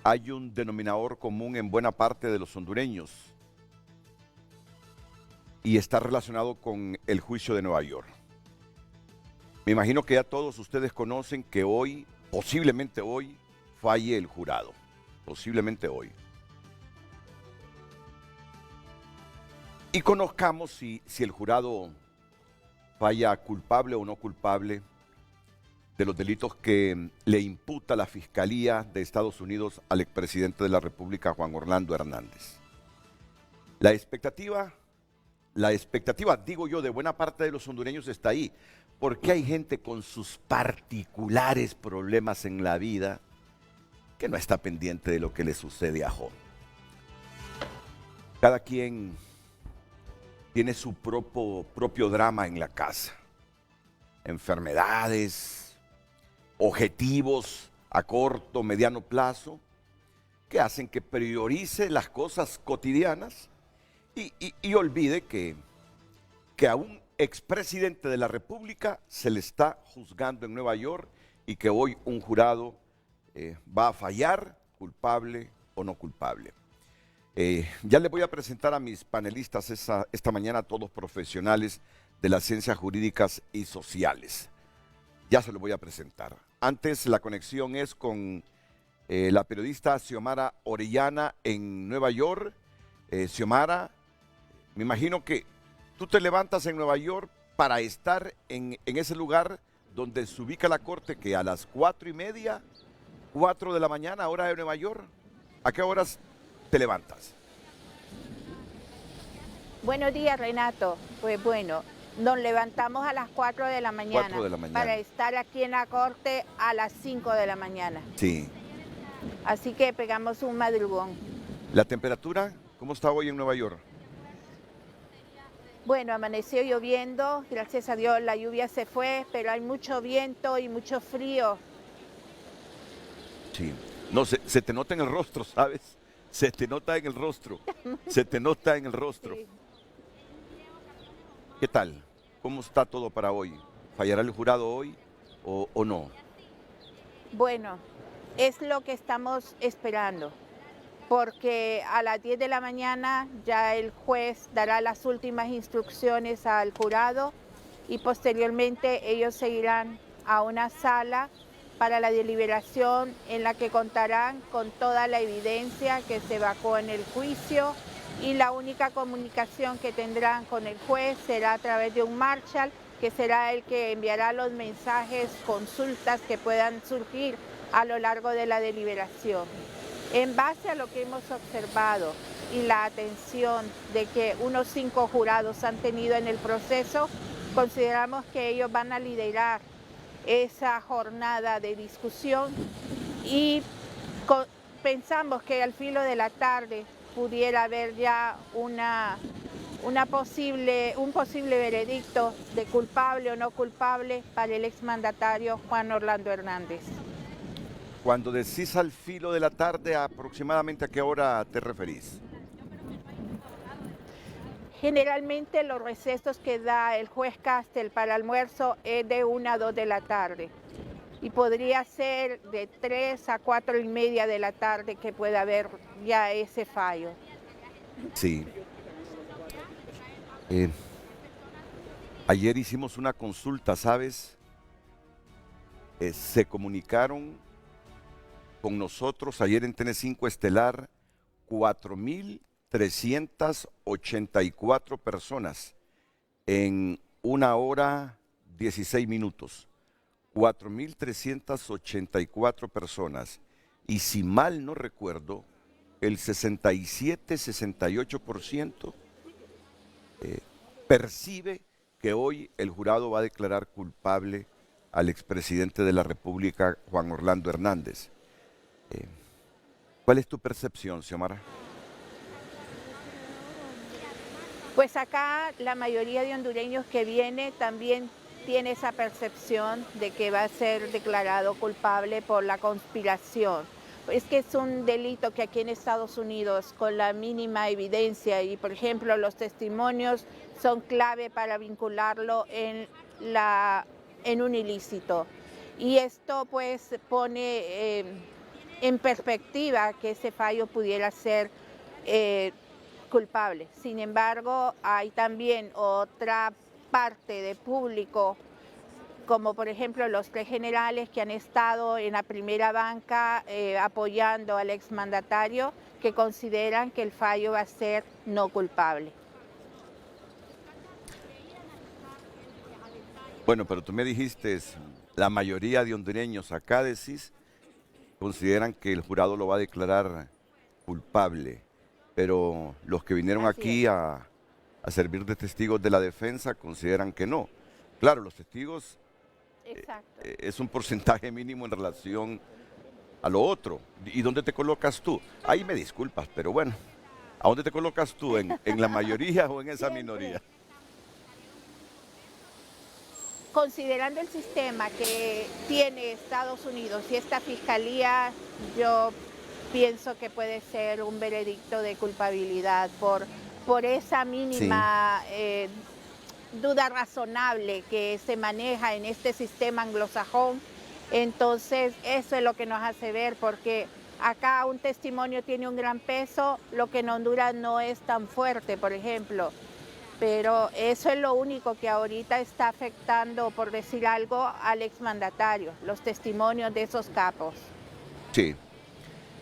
hay un denominador común en buena parte de los hondureños y está relacionado con el juicio de Nueva York. Me imagino que ya todos ustedes conocen que hoy, posiblemente hoy, falle el jurado. Posiblemente hoy. Y conozcamos si el jurado falla culpable o no culpable de los delitos que le imputa la Fiscalía de Estados Unidos al expresidente de la República, Juan Orlando Hernández. La expectativa, digo yo, de buena parte de los hondureños está ahí, porque hay gente con sus particulares problemas en la vida que no está pendiente de lo que le sucede a Job. Cada quien tiene su propio drama en la casa, enfermedades, objetivos a corto, mediano plazo, que hacen que priorice las cosas cotidianas y olvide que a un expresidente de la República se le está juzgando en Nueva York y que hoy un jurado va a fallar, culpable o no culpable. Ya les voy a presentar a mis panelistas esta mañana, todos profesionales de las ciencias jurídicas y sociales. Ya se los voy a presentar. Antes la conexión es con la periodista Xiomara Orellana en Nueva York. Xiomara, me imagino que tú te levantas en Nueva York para estar en ese lugar donde se ubica la corte, que a las 4:30, 4 de la mañana, hora de Nueva York. ¿A qué horas te levantas? Buenos días, Renato. Pues bueno, nos levantamos a las 4 de la mañana, 4 de la mañana. para estar aquí en la corte a las 5 de la mañana. Sí. Así que pegamos un madrugón. ¿La temperatura cómo está hoy en Nueva York? Bueno, amaneció lloviendo, gracias a Dios la lluvia se fue, pero hay mucho viento y mucho frío. Sí. No, se te nota en el rostro, ¿sabes? Se te nota en el rostro. Se te nota en el rostro. Sí. ¿Qué tal? ¿Cómo está todo para hoy? ¿Fallará el jurado hoy o no? Bueno, es lo que estamos esperando, porque a las 10 de la mañana ya el juez dará las últimas instrucciones al jurado y posteriormente ellos seguirán a una sala para la deliberación en la que contarán con toda la evidencia que se bajó en el juicio y la única comunicación que tendrán con el juez será a través de un marshal, que será el que enviará los mensajes, consultas que puedan surgir a lo largo de la deliberación. En base a lo que hemos observado y la atención de que unos 5 jurados han tenido en el proceso, consideramos que ellos van a liderar esa jornada de discusión y pensamos que al filo de la tarde pudiera haber ya un posible veredicto de culpable o no culpable para el exmandatario Juan Orlando Hernández. Cuando decís al filo de la tarde, ¿aproximadamente a qué hora te referís? Generalmente los recesos que da el juez Castel para almuerzo es de 1 a 2 de la tarde y podría ser de 3 a 4:30 de la tarde que pueda haber ya ese fallo. Sí. Ayer hicimos una consulta, ¿sabes? Se comunicaron con nosotros ayer en TN5 Estelar 4,384 personas en 1 hora 16 minutos. 4,384 personas. Y si mal no recuerdo, el 67-68% percibe que hoy el jurado va a declarar culpable al expresidente de la República, Juan Orlando Hernández. ¿Cuál es tu percepción, Xiomara? Pues acá la mayoría de hondureños que viene también tiene esa percepción de que va a ser declarado culpable por la conspiración. Es que es un delito que aquí en Estados Unidos, con la mínima evidencia y, por ejemplo, los testimonios son clave para vincularlo en un ilícito. Y esto pues pone en perspectiva que ese fallo pudiera ser culpable. Sin embargo, hay también otra parte de público, como por ejemplo los 3 generales que han estado en la primera banca apoyando al exmandatario, que consideran que el fallo va a ser no culpable. Bueno, pero tú me dijiste, la mayoría de hondureños acá decís, consideran que el jurado lo va a declarar culpable, pero los que vinieron Así aquí es. a servir de testigos de la defensa consideran que no. Claro, los testigos Exacto. es un porcentaje mínimo en relación a lo otro. ¿Y dónde te colocas tú? Ahí me disculpas, pero bueno, ¿a dónde te colocas tú? ¿En la mayoría o en esa Siempre. minoría? Considerando el sistema que tiene Estados Unidos y esta fiscalía, yo pienso que puede ser un veredicto de culpabilidad por esa Sí, mínima duda razonable que se maneja en este sistema anglosajón. Entonces, eso es lo que nos hace ver, porque acá un testimonio tiene un gran peso, lo que en Honduras no es tan fuerte, por ejemplo. Pero eso es lo único que ahorita está afectando, por decir algo, al exmandatario, los testimonios de esos capos. sí.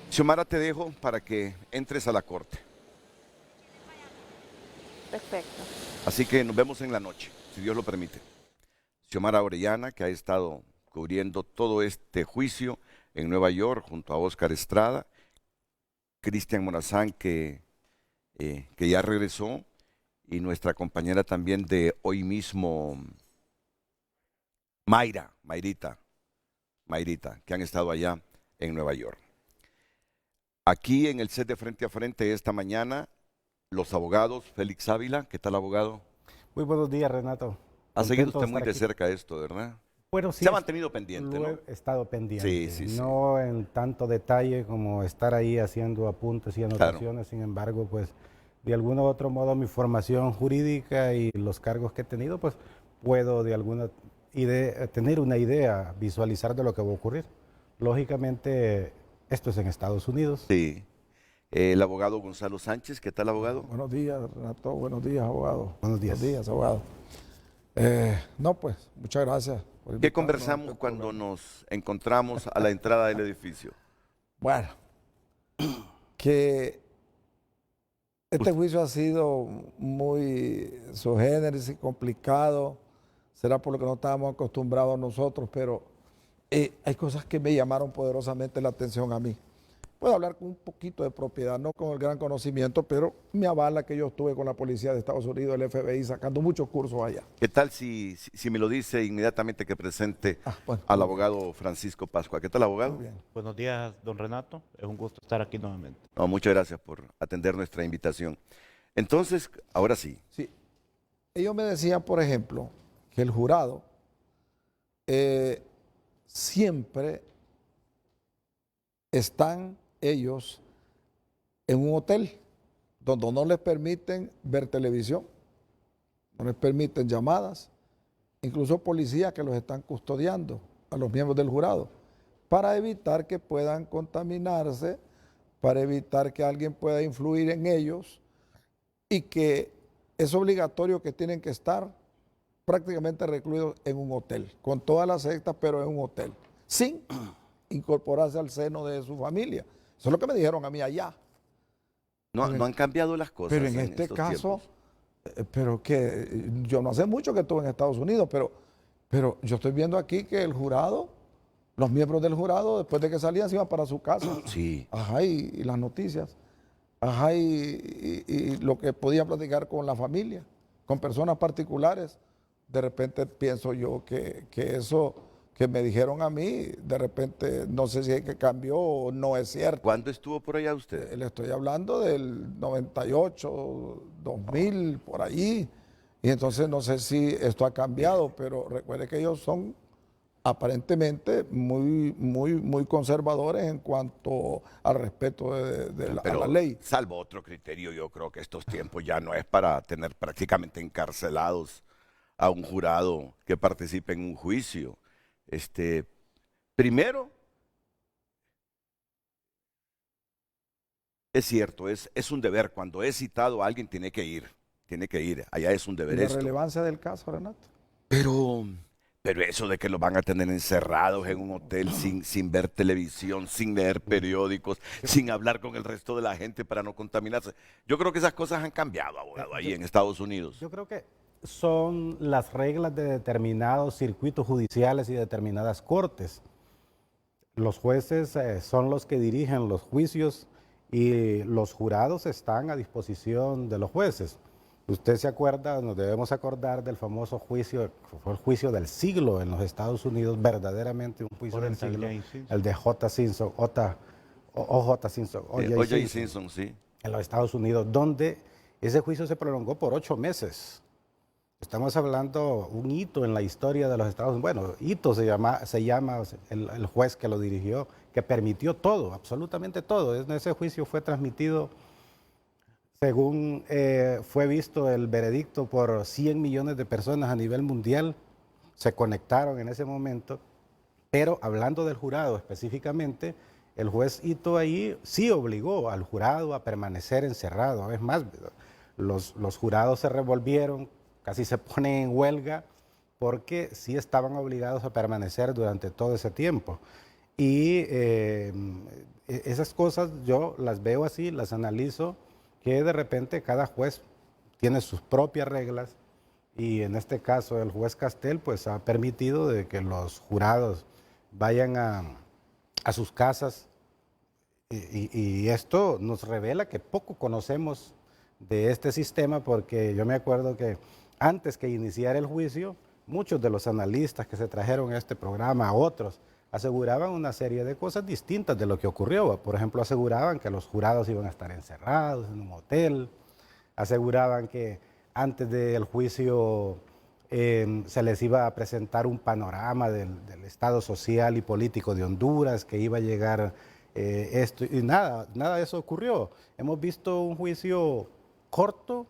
Xiomara, te dejo para que entres a la corte. Perfecto. Así que nos vemos en la noche, si Dios lo permite. Xiomara Orellana, que ha estado cubriendo todo este juicio en Nueva York junto a Óscar Estrada, Cristian Morazán, que ya regresó, y nuestra compañera también de hoy mismo, Mayrita, que han estado allá en Nueva York. Aquí en el set de Frente a Frente esta mañana, los abogados, Félix Ávila, ¿qué tal, abogado? Muy buenos días, Renato. Ha seguido Contento usted de muy estar de aquí. cerca esto, ¿verdad? Bueno, Se sí, ha mantenido pendiente, lo ¿no? he estado pendiente. Sí, sí. No en tanto detalle como estar ahí haciendo apuntes y Claro. anotaciones. Sin embargo, pues de algún u otro modo mi formación jurídica y los cargos que he tenido, pues puedo de alguna idea, tener una idea, visualizar de lo que va a ocurrir. Lógicamente, esto es en Estados Unidos. Sí. El abogado Gonzalo Sánchez, ¿qué tal, abogado? Buenos días, Renato. Buenos días, abogado. Buenos días. Buenos días, abogado. No, pues, muchas gracias por ¿Qué invitarnos a conversamos este cuando programa. nos encontramos a la entrada del edificio? Bueno, que este juicio ha sido muy sugéneris y complicado. Será por lo que no estábamos acostumbrados nosotros, pero hay cosas que me llamaron poderosamente la atención a mí. Puedo hablar con un poquito de propiedad, no con el gran conocimiento, pero me avala que yo estuve con la policía de Estados Unidos, el FBI, sacando muchos cursos allá. ¿Qué tal si me lo dice inmediatamente que presente Bueno, al muy bien, abogado Francisco Pascua? ¿Qué tal, abogado? muy bien. Buenos días, don Renato. Es un gusto estar aquí nuevamente. No, muchas gracias por atender nuestra invitación. Entonces, ahora sí. Sí. Ellos me decían, por ejemplo, que el jurado siempre están ellos en un hotel donde no les permiten ver televisión, no les permiten llamadas, incluso policías que los están custodiando a los miembros del jurado, para evitar que puedan contaminarse, para evitar que alguien pueda influir en ellos y que es obligatorio que tienen que estar prácticamente recluidos en un hotel, con todas las sectas, pero en un hotel, sin incorporarse al seno de su familia. Eso es lo que me dijeron a mí allá. No han cambiado las cosas. Pero en este estos caso, tiempos. pero que yo no hace mucho que estuve en Estados Unidos, pero yo estoy viendo aquí que el jurado, los miembros del jurado, después de que salían, se iban para su casa. Sí. Ajá, y las noticias. Ajá, y lo que podían platicar con la familia, con personas particulares. De repente pienso yo que eso que me dijeron a mí, de repente no sé si es que cambió o no es cierto. ¿Cuándo estuvo por allá usted? Le estoy hablando del 98, 2000, por allí. Y entonces no sé si esto ha cambiado, pero recuerde que ellos son aparentemente muy conservadores en cuanto al respeto a la ley. Salvo otro criterio, yo creo que estos tiempos ya no es para tener prácticamente encarcelados a un jurado que participe en un juicio. Primero, Es cierto, es un deber. Cuando es citado alguien tiene que ir. Tiene que ir. Allá es un Y deber la esto. relevancia del caso, Renato. Pero eso de que los van a tener encerrados en un hotel sin ver televisión, sin leer periódicos, sin hablar con el resto de la gente para no contaminarse. Yo creo que esas cosas han cambiado, abogado, ahí en Estados Unidos. Yo creo que son las reglas de determinados circuitos judiciales y determinadas cortes. Los jueces son los que dirigen los juicios y los jurados están a disposición de los jueces. Usted se acuerda, nos debemos acordar del famoso juicio, que fue el juicio del siglo en los Estados Unidos, verdaderamente un juicio del siglo, el de J. Simpson, O.J. Simpson, O.J. Simpson, sí. en los Estados Unidos, donde ese juicio se prolongó por 8 meses. Estamos hablando un hito en la historia de los Estados Unidos. Bueno, hito se llama el juez que lo dirigió, que permitió todo, absolutamente todo. Ese juicio fue transmitido, según fue visto el veredicto, por 100 millones de personas a nivel mundial. Se conectaron en ese momento. Pero hablando del jurado específicamente, el juez Ito ahí sí obligó al jurado a permanecer encerrado. Es más, los jurados se revolvieron, casi se ponen en huelga, porque sí estaban obligados a permanecer durante todo ese tiempo. Y esas cosas yo las veo así, las analizo, que de repente cada juez tiene sus propias reglas, y en este caso el juez Castel pues ha permitido de que los jurados vayan a sus casas, y esto nos revela que poco conocemos de este sistema, porque yo me acuerdo que antes que iniciara el juicio, muchos de los analistas que se trajeron a este programa, otros, aseguraban una serie de cosas distintas de lo que ocurrió. Por ejemplo, aseguraban que los jurados iban a estar encerrados en un hotel, aseguraban que antes del juicio se les iba a presentar un panorama del estado social y político de Honduras, que iba a llegar esto, y nada de eso ocurrió. Hemos visto un juicio corto,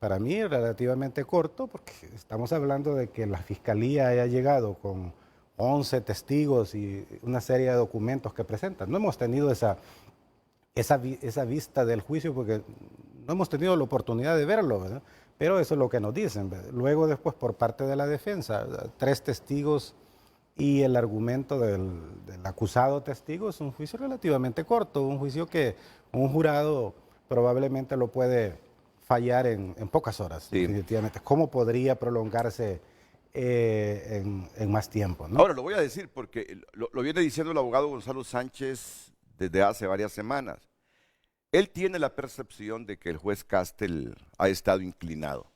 para mí relativamente corto, porque estamos hablando de que la Fiscalía haya llegado con 11 testigos y una serie de documentos que presentan. No hemos tenido esa vista del juicio porque no hemos tenido la oportunidad de verlo, ¿verdad? Pero eso es lo que nos dicen, ¿verdad? Luego después por parte de la defensa, 3 testigos y el argumento del acusado testigo, es un juicio relativamente corto, un juicio que un jurado probablemente lo puede fallar en pocas horas, sí. Definitivamente. ¿Cómo podría prolongarse en más tiempo, ¿no? Ahora, lo voy a decir porque lo viene diciendo el abogado Gonzalo Sánchez desde hace varias semanas. Él tiene la percepción de que el juez Castel ha estado inclinado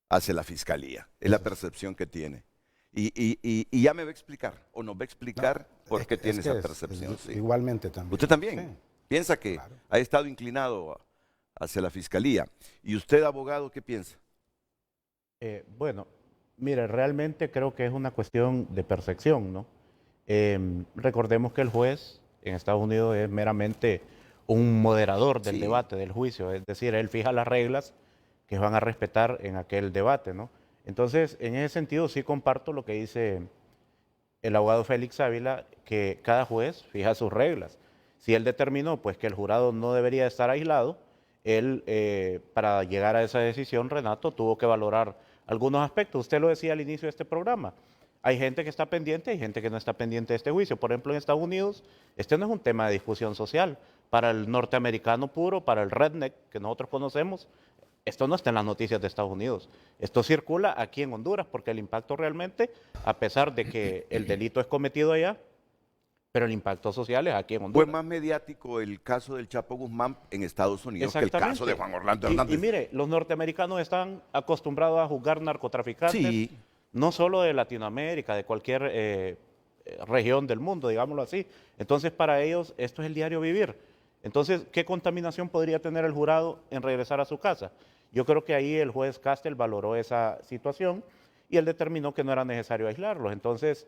hacia la Fiscalía. Es la percepción que tiene. Y ya me va a explicar, o nos va a explicar por qué tiene esa percepción. Sí. Igualmente también. ¿Usted también? Sí. ¿Piensa que ha estado inclinado hacia la Fiscalía? ¿Y usted, abogado, qué piensa? Bueno, mire, realmente creo que es una cuestión de percepción, ¿no? Recordemos que el juez en Estados Unidos es meramente un moderador del debate, del juicio, es decir, él fija las reglas que van a respetar en aquel debate, ¿no? Entonces, en ese sentido sí comparto lo que dice el abogado Félix Ávila, que cada juez fija sus reglas. Si él determinó pues que el jurado no debería estar aislado, él para llegar a esa decisión, Renato, tuvo que valorar algunos aspectos. Usted lo decía al inicio de este programa. Hay gente que está pendiente y gente que no está pendiente de este juicio. Por ejemplo, en Estados Unidos, este no es un tema de discusión social. Para el norteamericano puro, para el redneck que nosotros conocemos, esto no está en las noticias de Estados Unidos. Esto circula aquí en Honduras porque el impacto realmente, a pesar de que el delito es cometido allá, pero el impacto social es aquí en Honduras. Fue más mediático el caso del Chapo Guzmán en Estados Unidos que el caso de Juan Orlando Hernández. Y mire, los norteamericanos están acostumbrados a juzgar narcotraficantes, no solo de Latinoamérica, de cualquier región del mundo, digámoslo así. Entonces, para ellos, esto es el diario vivir. Entonces, ¿qué contaminación podría tener el jurado en regresar a su casa? Yo creo que ahí el juez Castel valoró esa situación y él determinó que no era necesario aislarlos. Entonces,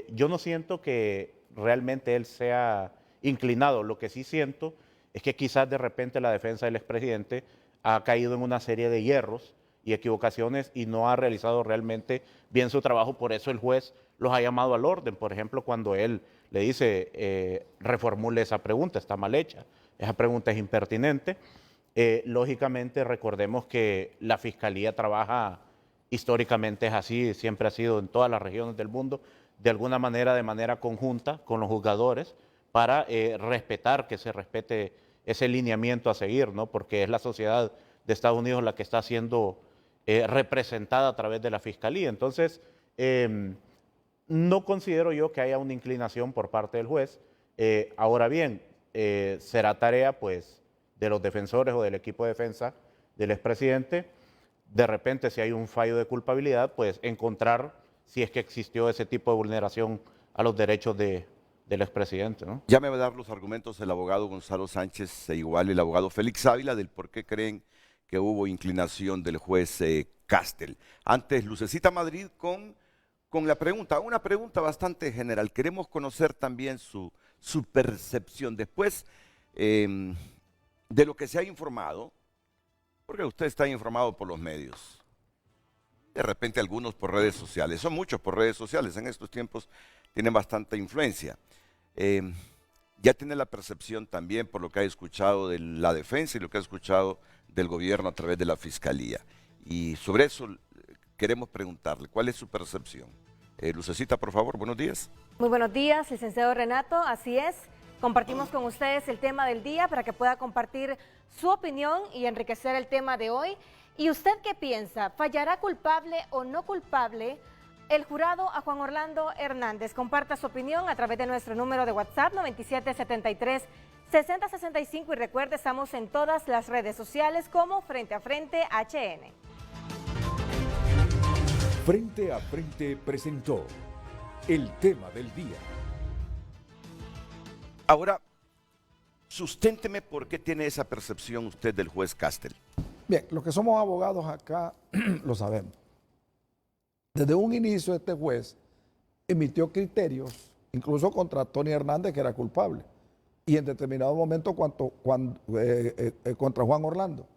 yo no siento que realmente él sea inclinado. Lo que sí siento es que quizás de repente la defensa del expresidente ha caído en una serie de hierros y equivocaciones y no ha realizado realmente bien su trabajo. Por eso el juez los ha llamado al orden. Por ejemplo, cuando él le dice, reformule esa pregunta, está mal hecha, esa pregunta es impertinente. Lógicamente, recordemos que la Fiscalía trabaja, históricamente es así, siempre ha sido en todas las regiones del mundo, de alguna manera, de manera conjunta con los juzgadores, para respetar, que se respete ese lineamiento a seguir, ¿no? Porque es la sociedad de Estados Unidos la que está siendo representada a través de la Fiscalía. Entonces, no considero yo que haya una inclinación por parte del juez. Ahora bien, será tarea, pues, de los defensores o del equipo de defensa del expresidente, de repente, si hay un fallo de culpabilidad, pues encontrar si es que existió ese tipo de vulneración a los derechos del expresidente, ¿no? Ya me va a dar los argumentos el abogado Gonzalo Sánchez e igual el abogado Félix Ávila del por qué creen que hubo inclinación del juez Castel. Antes, Lucecita Madrid con la pregunta, una pregunta bastante general. Queremos conocer también su percepción después de lo que se ha informado, porque usted está informado por los medios. De repente algunos por redes sociales, son muchos por redes sociales, en estos tiempos tienen bastante influencia. Ya tiene la percepción también por lo que ha escuchado de la defensa y lo que ha escuchado del gobierno a través de la fiscalía. Y sobre eso queremos preguntarle, ¿cuál es su percepción? Lucecita, por favor, buenos días. Muy buenos días, licenciado Renato, así es. Compartimos con ustedes el tema del día para que pueda compartir su opinión y enriquecer el tema de hoy. ¿Y usted qué piensa? ¿Fallará culpable o no culpable el jurado a Juan Orlando Hernández? Comparta su opinión a través de nuestro número de WhatsApp 9773-6065 y recuerde, estamos en todas las redes sociales como Frente a Frente HN. Frente a Frente presentó el tema del día. Ahora, susténteme por qué tiene esa percepción usted del juez Castel. Bien, los que somos abogados acá lo sabemos. Desde un inicio este juez emitió criterios, incluso contra Tony Hernández, que era culpable, y en determinado momento contra Juan Orlando.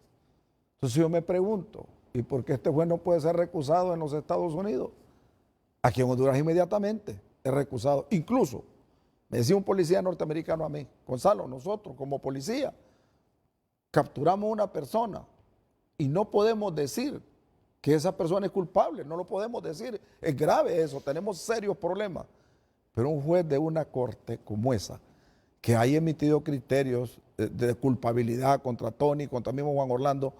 Entonces yo me pregunto, ¿y por qué este juez no puede ser recusado en los Estados Unidos? Aquí en Honduras inmediatamente es recusado. Incluso, me decía un policía norteamericano a mí, Gonzalo, nosotros como policía capturamos a una persona y no podemos decir que esa persona es culpable, no lo podemos decir, es grave eso, tenemos serios problemas. Pero un juez de una corte como esa, que haya emitido criterios de culpabilidad contra Tony, contra mismo Juan Orlando,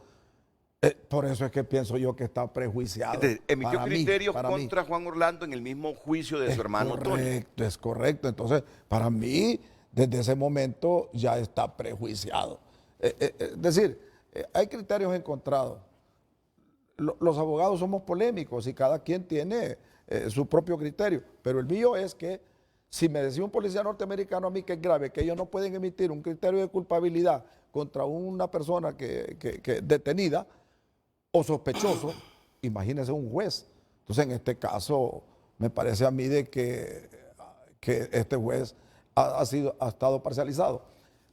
por eso es que pienso yo que está prejuiciado. Entonces, emitió criterios para contra Juan Orlando en el mismo juicio de su hermano Tony. Es correcto. Entonces, para mí, desde ese momento ya está prejuiciado. Es decir, hay criterios encontrados. Los abogados somos polémicos y cada quien tiene su propio criterio, pero el mío es que si me decía un policía norteamericano a mí que es grave, que ellos no pueden emitir un criterio de culpabilidad contra una persona que detenida o sospechoso, imagínese un juez. Entonces, en este caso, me parece a mí de que este juez ha estado parcializado.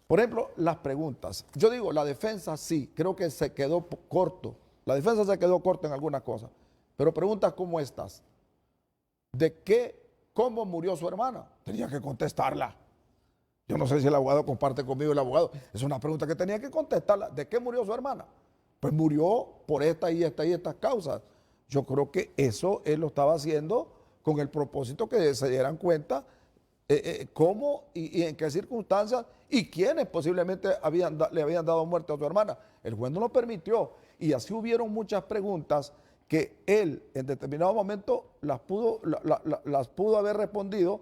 Por ejemplo, las preguntas. Yo digo, la defensa sí, creo que se quedó corto. La defensa se quedó corta en algunas cosas. Pero preguntas como estas. ¿Cómo murió su hermana? Tenía que contestarla. Yo no sé si el abogado comparte conmigo el abogado. Es una pregunta que tenía que contestarla. ¿De qué murió su hermana? Pues murió por esta y estas causas. Yo creo que eso él lo estaba haciendo con el propósito que se dieran cuenta cómo y en qué circunstancias y quiénes posiblemente le habían dado muerte a su hermana. El juez no lo permitió y así hubieron muchas preguntas que él en determinado momento las pudo haber respondido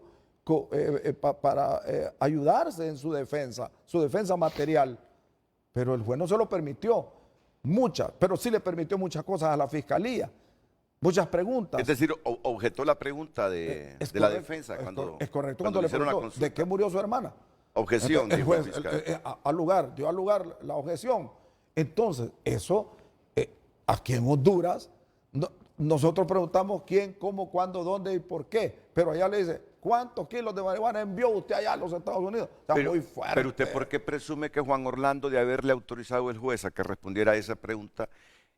para ayudarse en su defensa material, pero el juez no se lo permitió. Pero sí le permitió muchas cosas a la fiscalía, muchas preguntas. Es decir, objetó la pregunta de la defensa es correcto, cuando le preguntó ¿de qué murió su hermana? Objeción. Entonces, el juez dio al lugar la objeción. Entonces, eso, aquí en Honduras, nosotros preguntamos quién, cómo, cuándo, dónde y por qué, pero allá le dice, ¿cuántos kilos de marihuana envió usted allá a los Estados Unidos? Está muy fuerte. Pero usted, ¿por qué presume que Juan Orlando, de haberle autorizado el juez a que respondiera a esa pregunta,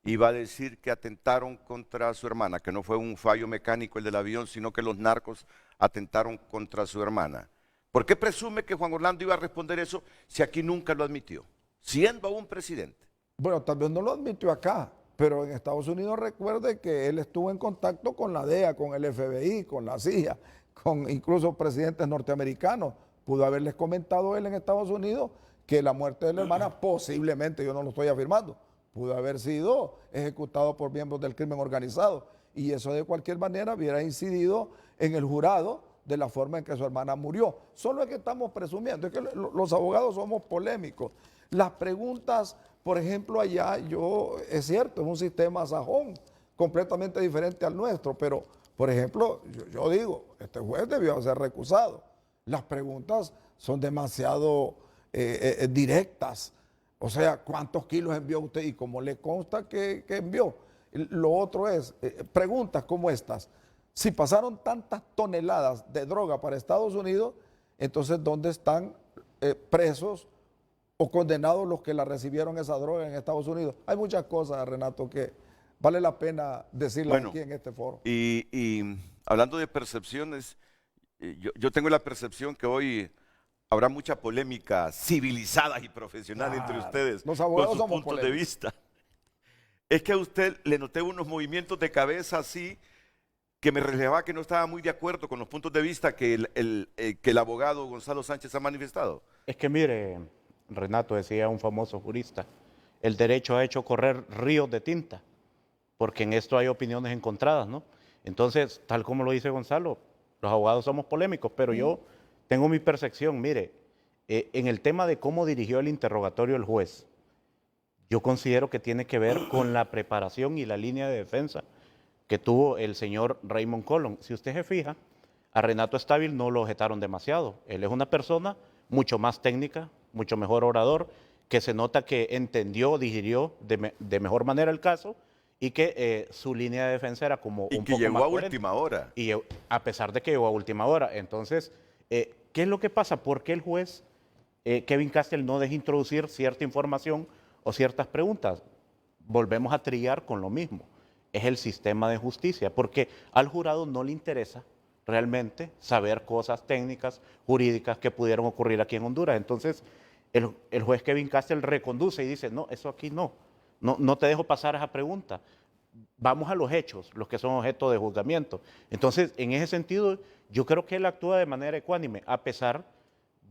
iba a decir que atentaron contra su hermana, que no fue un fallo mecánico el del avión, sino que los narcos atentaron contra su hermana? ¿Por qué presume que Juan Orlando iba a responder eso si aquí nunca lo admitió? Siendo aún presidente. Bueno, tal vez no lo admitió acá, pero en Estados Unidos recuerde que él estuvo en contacto con la DEA, con el FBI, con la CIA, con incluso presidentes norteamericanos. Pudo haberles comentado él en Estados Unidos que la muerte de la hermana posiblemente, yo no lo estoy afirmando, pudo haber sido ejecutado por miembros del crimen organizado. Y eso de cualquier manera hubiera incidido en el jurado de la forma en que su hermana murió. Solo es que estamos presumiendo, es que los abogados somos polémicos. Las preguntas, por ejemplo, allá, es cierto, es un sistema sajón, completamente diferente al nuestro, pero, por ejemplo, yo digo, este juez debió ser recusado. Las preguntas son demasiado directas. O sea, ¿cuántos kilos envió usted y cómo le consta que envió? Lo otro es, preguntas como estas. Si pasaron tantas toneladas de droga para Estados Unidos, entonces ¿dónde están presos o condenados los que la recibieron esa droga en Estados Unidos? Hay muchas cosas, Renato, que vale la pena decirlas aquí en este foro. Y hablando de percepciones, yo tengo la percepción que hoy habrá mucha polémica civilizada y profesional entre ustedes los con abogados sus somos puntos de polémicos. vista. Es que a usted le noté unos movimientos de cabeza así que me relevaba que no estaba muy de acuerdo con los puntos de vista que el abogado Gonzalo Sánchez ha manifestado. Es que mire, Renato, decía un famoso jurista, el derecho ha hecho correr ríos de tinta, porque en esto hay opiniones encontradas, ¿no? Entonces, tal como lo dice Gonzalo, los abogados somos polémicos, pero yo tengo mi percepción. Mire, en el tema de cómo dirigió el interrogatorio el juez, yo considero que tiene que ver con la preparación y la línea de defensa que tuvo el señor Raymond Colón. Si usted se fija, a Renato Estábil no lo objetaron demasiado. Él es una persona mucho más técnica, mucho mejor orador, que se nota que entendió, digirió de mejor manera el caso y que su línea de defensa era como Y un que poco llegó más a coherente. última hora. Y a pesar de que llegó a última hora. Entonces, ¿qué es lo que pasa? ¿Por qué el juez Kevin Castell no deja introducir cierta información o ciertas preguntas? Volvemos a trillar con lo mismo. Es el sistema de justicia, porque al jurado no le interesa realmente saber cosas técnicas, jurídicas que pudieron ocurrir aquí en Honduras. Entonces, el juez Kevin Castell reconduce y dice, no, eso aquí no te dejo pasar esa pregunta. Vamos a los hechos, los que son objeto de juzgamiento. Entonces, en ese sentido, yo creo que él actúa de manera ecuánime, a pesar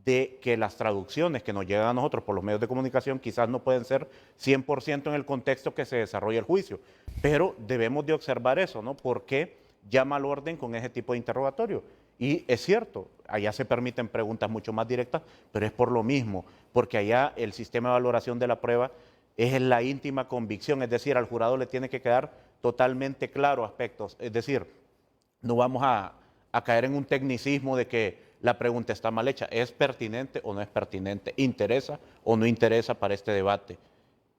de que las traducciones que nos llegan a nosotros por los medios de comunicación quizás no pueden ser 100% en el contexto que se desarrolla el juicio, pero debemos de observar eso, ¿no? ¿Por qué llama al orden con ese tipo de interrogatorio? Y es cierto, allá se permiten preguntas mucho más directas, pero es por lo mismo, porque allá el sistema de valoración de la prueba es en la íntima convicción, es decir, al jurado le tiene que quedar totalmente claro aspectos, es decir, no vamos a caer en un tecnicismo de que la pregunta está mal hecha, ¿es pertinente o no es pertinente? ¿Interesa o no interesa para este debate?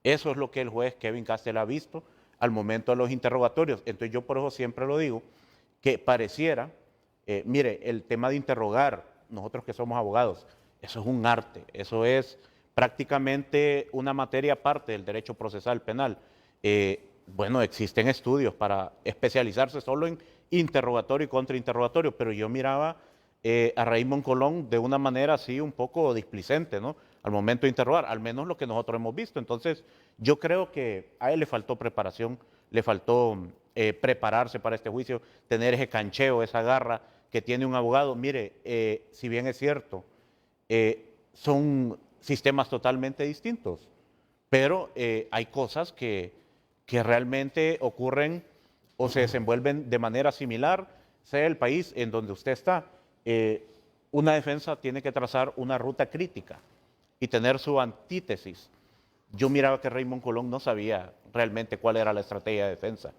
Eso es lo que el juez Kevin Castell ha visto al momento de los interrogatorios. Entonces yo por eso siempre lo digo, que pareciera, mire, el tema de interrogar, nosotros que somos abogados, eso es un arte, eso es prácticamente una materia aparte del derecho procesal penal. Bueno, existen estudios para especializarse solo en interrogatorio y contrainterrogatorio, pero yo miraba a Raymond Colón de una manera así un poco displicente, ¿no? Al momento de interrogar, al menos lo que nosotros hemos visto. Entonces, yo creo que a él le faltó preparación, le faltó prepararse para este juicio, tener ese cancheo, esa garra que tiene un abogado. Mire, si bien es cierto, son sistemas totalmente distintos, pero hay cosas que realmente ocurren o se desenvuelven de manera similar, sea el país en donde usted está. Una defensa tiene que trazar una ruta crítica y tener su antítesis. Yo miraba que Raymond Colón no sabía realmente cuál era la estrategia de defensa.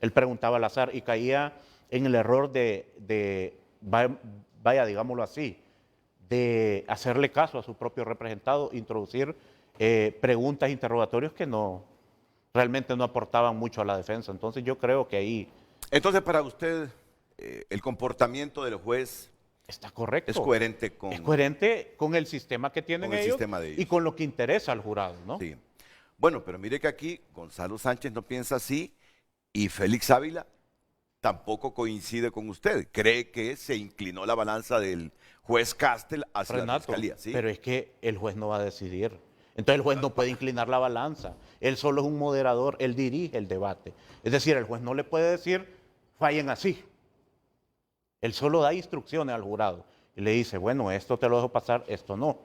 Él preguntaba al azar y caía en el error vaya, digámoslo así, de hacerle caso a su propio representado, introducir preguntas, interrogatorios que realmente no aportaban mucho a la defensa. Entonces yo creo que ahí... Entonces, para usted, el comportamiento del juez está correcto. es coherente con... Es coherente con el sistema que tienen con el ellos, sistema de ellos y con lo que interesa al jurado, ¿no? Sí. Bueno, pero mire que aquí Gonzalo Sánchez no piensa así y Félix Ávila tampoco coincide con usted. Cree que se inclinó la balanza del juez Castel hacia la Renato, fiscalía. ¿Sí? pero es que el juez no va a decidir. Entonces el juez no puede inclinar la balanza. Él solo es un moderador, él dirige el debate. Es decir, el juez no le puede decir, fallen así. Él solo da instrucciones al jurado y le dice, bueno, esto te lo dejo pasar, esto no.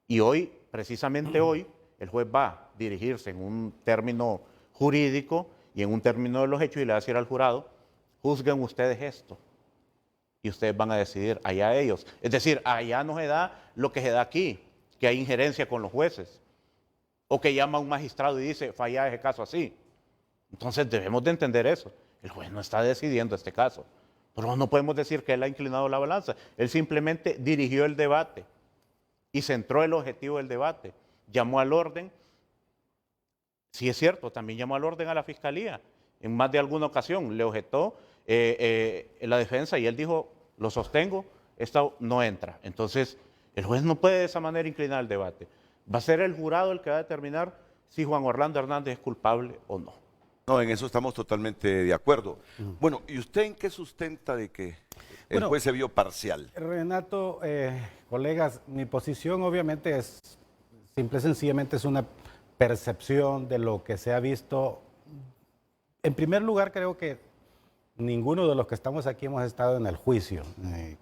Y hoy, precisamente hoy, el juez va a dirigirse en un término jurídico y en un término de los hechos y le va a decir al jurado, juzguen ustedes esto. Y ustedes van a decidir, allá ellos. Es decir, allá no se da lo que se da aquí, que hay injerencia con los jueces. O que llama a un magistrado y dice, falla ese caso así. Entonces debemos de entender eso. El juez no está decidiendo este caso. Pero no podemos decir que él ha inclinado la balanza. Él simplemente dirigió el debate y centró el objetivo del debate. Llamó al orden. Sí es cierto, también llamó al orden a la fiscalía. En más de alguna ocasión le objetó la defensa y él dijo, lo sostengo, esto no entra. Entonces, el juez no puede de esa manera inclinar el debate. Va a ser el jurado el que va a determinar si Juan Orlando Hernández es culpable o no. No, en eso estamos totalmente de acuerdo. Bueno, ¿y usted en qué sustenta de que el juez se vio parcial? Renato, colegas, mi posición obviamente es, simple y sencillamente es una percepción de lo que se ha visto. En primer lugar, creo que ninguno de los que estamos aquí hemos estado en el juicio.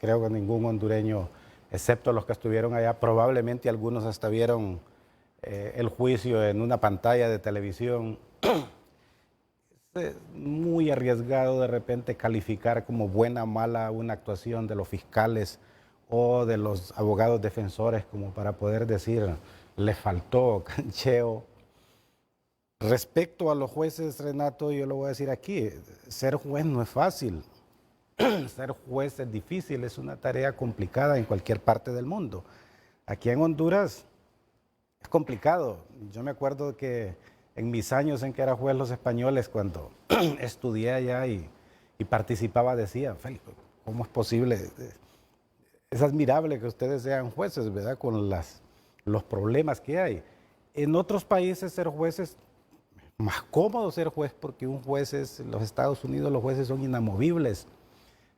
Creo que ningún hondureño, excepto los que estuvieron allá, probablemente algunos hasta vieron el juicio en una pantalla de televisión. Es muy arriesgado de repente calificar como buena o mala una actuación de los fiscales o de los abogados defensores como para poder decir, le faltó cancheo. Respecto a los jueces, Renato, yo lo voy a decir aquí, ser juez no es fácil, ser juez es difícil, es una tarea complicada en cualquier parte del mundo. Aquí en Honduras es complicado. Yo me acuerdo que en mis años en que era juez, los españoles, cuando estudié allá y participaba, decían, Felipe, ¿cómo es posible? Es admirable que ustedes sean jueces, ¿verdad? Con los problemas que hay. En otros países ser jueces más cómodo ser juez porque un juez en los Estados Unidos los jueces son inamovibles,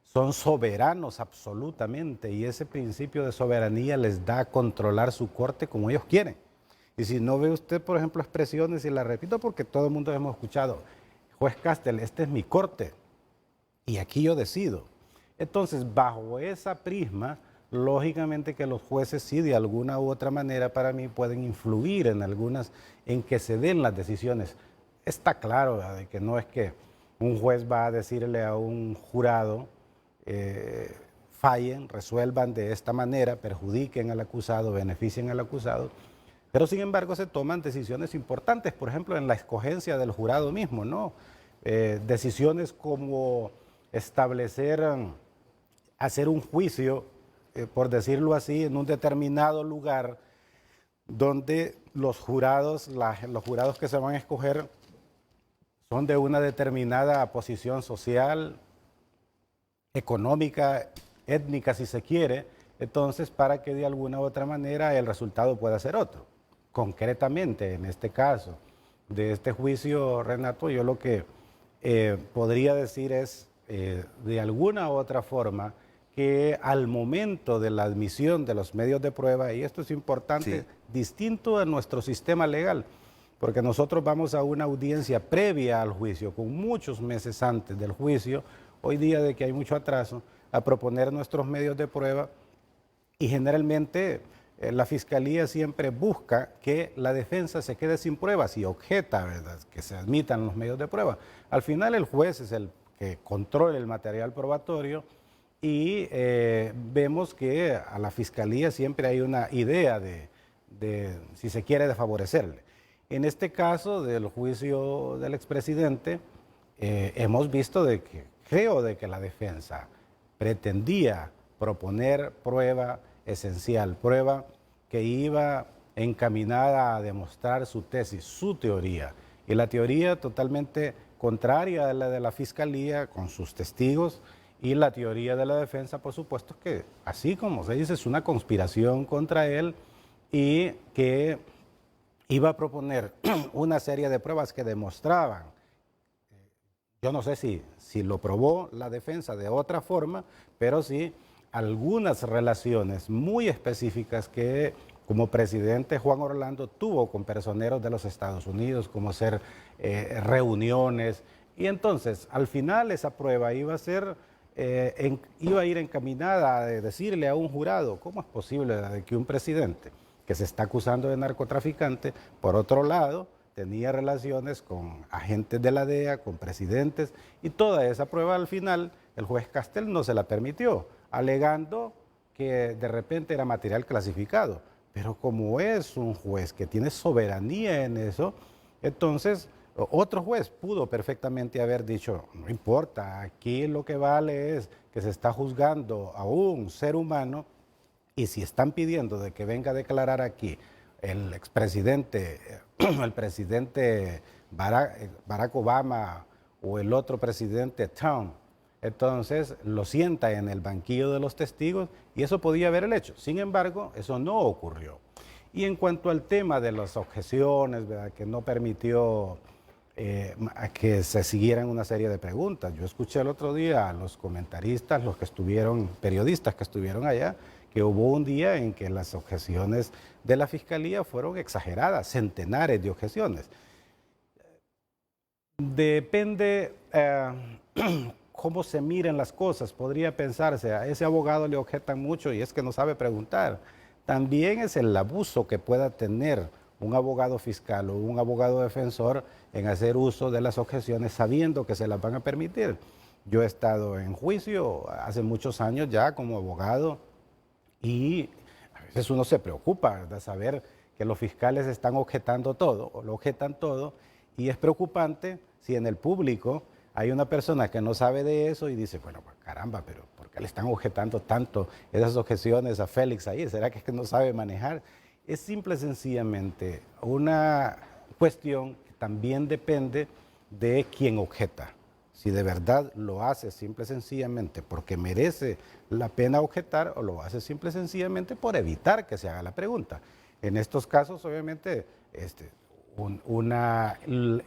son soberanos absolutamente y ese principio de soberanía les da a controlar su corte como ellos quieren. Y si no ve usted, por ejemplo, expresiones, y la repito porque todo el mundo hemos escuchado, juez Castel, este es mi corte y aquí yo decido. Entonces, bajo esa prisma, lógicamente que los jueces sí de alguna u otra manera para mí pueden influir en que se den las decisiones. Está claro, ¿verdad?, de que no es que un juez va a decirle a un jurado, fallen, resuelvan de esta manera, perjudiquen al acusado, beneficien al acusado, pero sin embargo se toman decisiones importantes, por ejemplo en la escogencia del jurado mismo, ¿no? Decisiones como establecer, hacer un juicio, por decirlo así, en un determinado lugar donde los jurados que se van a escoger son de una determinada posición social, económica, étnica, si se quiere, entonces para que de alguna u otra manera el resultado pueda ser otro. Concretamente, en este caso de este juicio, Renato, yo lo que podría decir es, de alguna u otra forma, que al momento de la admisión de los medios de prueba, y esto es importante, sí, distinto a nuestro sistema legal, porque nosotros vamos a una audiencia previa al juicio, con muchos meses antes del juicio, hoy día de que hay mucho atraso, a proponer nuestros medios de prueba, y generalmente la Fiscalía siempre busca que la defensa se quede sin pruebas y objeta, ¿verdad?, que se admitan los medios de prueba. Al final el juez es el que controla el material probatorio y vemos que a la Fiscalía siempre hay una idea de si se quiere, de favorecerle. En este caso del juicio del expresidente, hemos visto creo de que la defensa pretendía proponer prueba esencial, prueba que iba encaminada a demostrar su tesis, su teoría, y la teoría totalmente contraria a la de la Fiscalía con sus testigos, y la teoría de la defensa, por supuesto, que así como se dice, es una conspiración contra él y que iba a proponer una serie de pruebas que demostraban, yo no sé si lo probó la defensa de otra forma, pero sí algunas relaciones muy específicas que como presidente Juan Orlando tuvo con personeros de los Estados Unidos, como ser reuniones. Y entonces, al final esa prueba iba a ser, iba a ir encaminada a decirle a un jurado, ¿cómo es posible de que un presidente que se está acusando de narcotraficante, por otro lado, tenía relaciones con agentes de la DEA, con presidentes, y toda esa prueba al final el juez Castel no se la permitió, alegando que de repente era material clasificado. Pero como es un juez que tiene soberanía en eso, entonces otro juez pudo perfectamente haber dicho, no importa, aquí lo que vale es que se está juzgando a un ser humano y si están pidiendo de que venga a declarar aquí el expresidente, el presidente Barack Obama o el otro presidente Trump, entonces lo sienta en el banquillo de los testigos y eso podía haber el hecho. Sin embargo, eso no ocurrió. Y en cuanto al tema de las objeciones, ¿verdad?, que no permitió a que se siguieran una serie de preguntas. Yo escuché el otro día a los comentaristas, los que estuvieron, periodistas que estuvieron allá, que hubo un día en que las objeciones de la Fiscalía fueron exageradas, centenares de objeciones. Depende cómo se miren las cosas, podría pensarse, a ese abogado le objetan mucho y es que no sabe preguntar. También es el abuso que pueda tener un abogado fiscal o un abogado defensor en hacer uso de las objeciones sabiendo que se las van a permitir. Yo he estado en juicio hace muchos años ya como abogado y a veces uno se preocupa de saber que los fiscales están objetando todo o lo objetan todo y es preocupante si en el público hay una persona que no sabe de eso y dice, bueno, pues, caramba, pero ¿por qué le están objetando tanto esas objeciones a Félix ahí? ¿Será que es que no sabe manejar? Es simple y sencillamente una cuestión que también depende de quien objeta. Si de verdad lo hace simple y sencillamente porque merece la pena objetar o lo hace simple y sencillamente por evitar que se haga la pregunta. En estos casos, obviamente,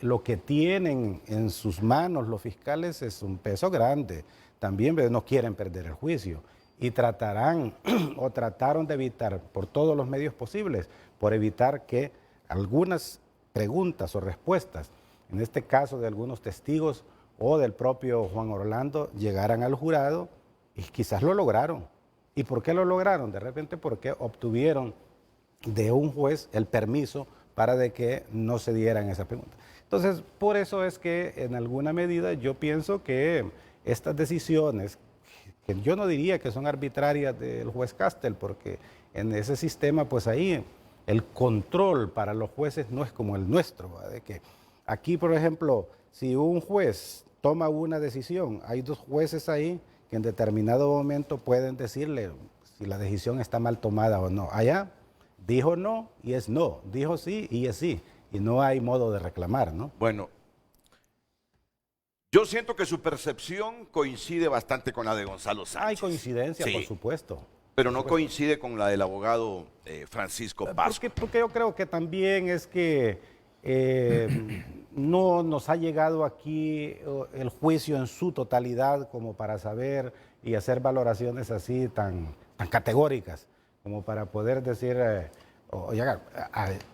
lo que tienen en sus manos los fiscales es un peso grande. También no quieren perder el juicio y tratarán o trataron de evitar por todos los medios posibles, por evitar que algunas preguntas o respuestas, en este caso de algunos testigos o del propio Juan Orlando, llegaran al jurado y quizás lo lograron. ¿Y por qué lo lograron? De repente porque obtuvieron de un juez el permiso para de que no se dieran esa pregunta. Entonces, por eso es que en alguna medida yo pienso que estas decisiones, que yo no diría que son arbitrarias del juez Castel, porque en ese sistema, pues ahí el control para los jueces no es como el nuestro, ¿verdad? De que aquí, por ejemplo, si un juez toma una decisión, hay dos jueces ahí que en determinado momento pueden decirle si la decisión está mal tomada o no. Allá dijo no y es no, dijo sí y es sí, y no hay modo de reclamar, ¿no? Bueno, yo siento que su percepción coincide bastante con la de Gonzalo Sánchez. Hay coincidencia, sí, por supuesto. pero no coincide con la del abogado Francisco Pascua. Porque yo creo que también es que no nos ha llegado aquí el juicio en su totalidad como para saber y hacer valoraciones así tan categóricas, como para poder decir, o llegar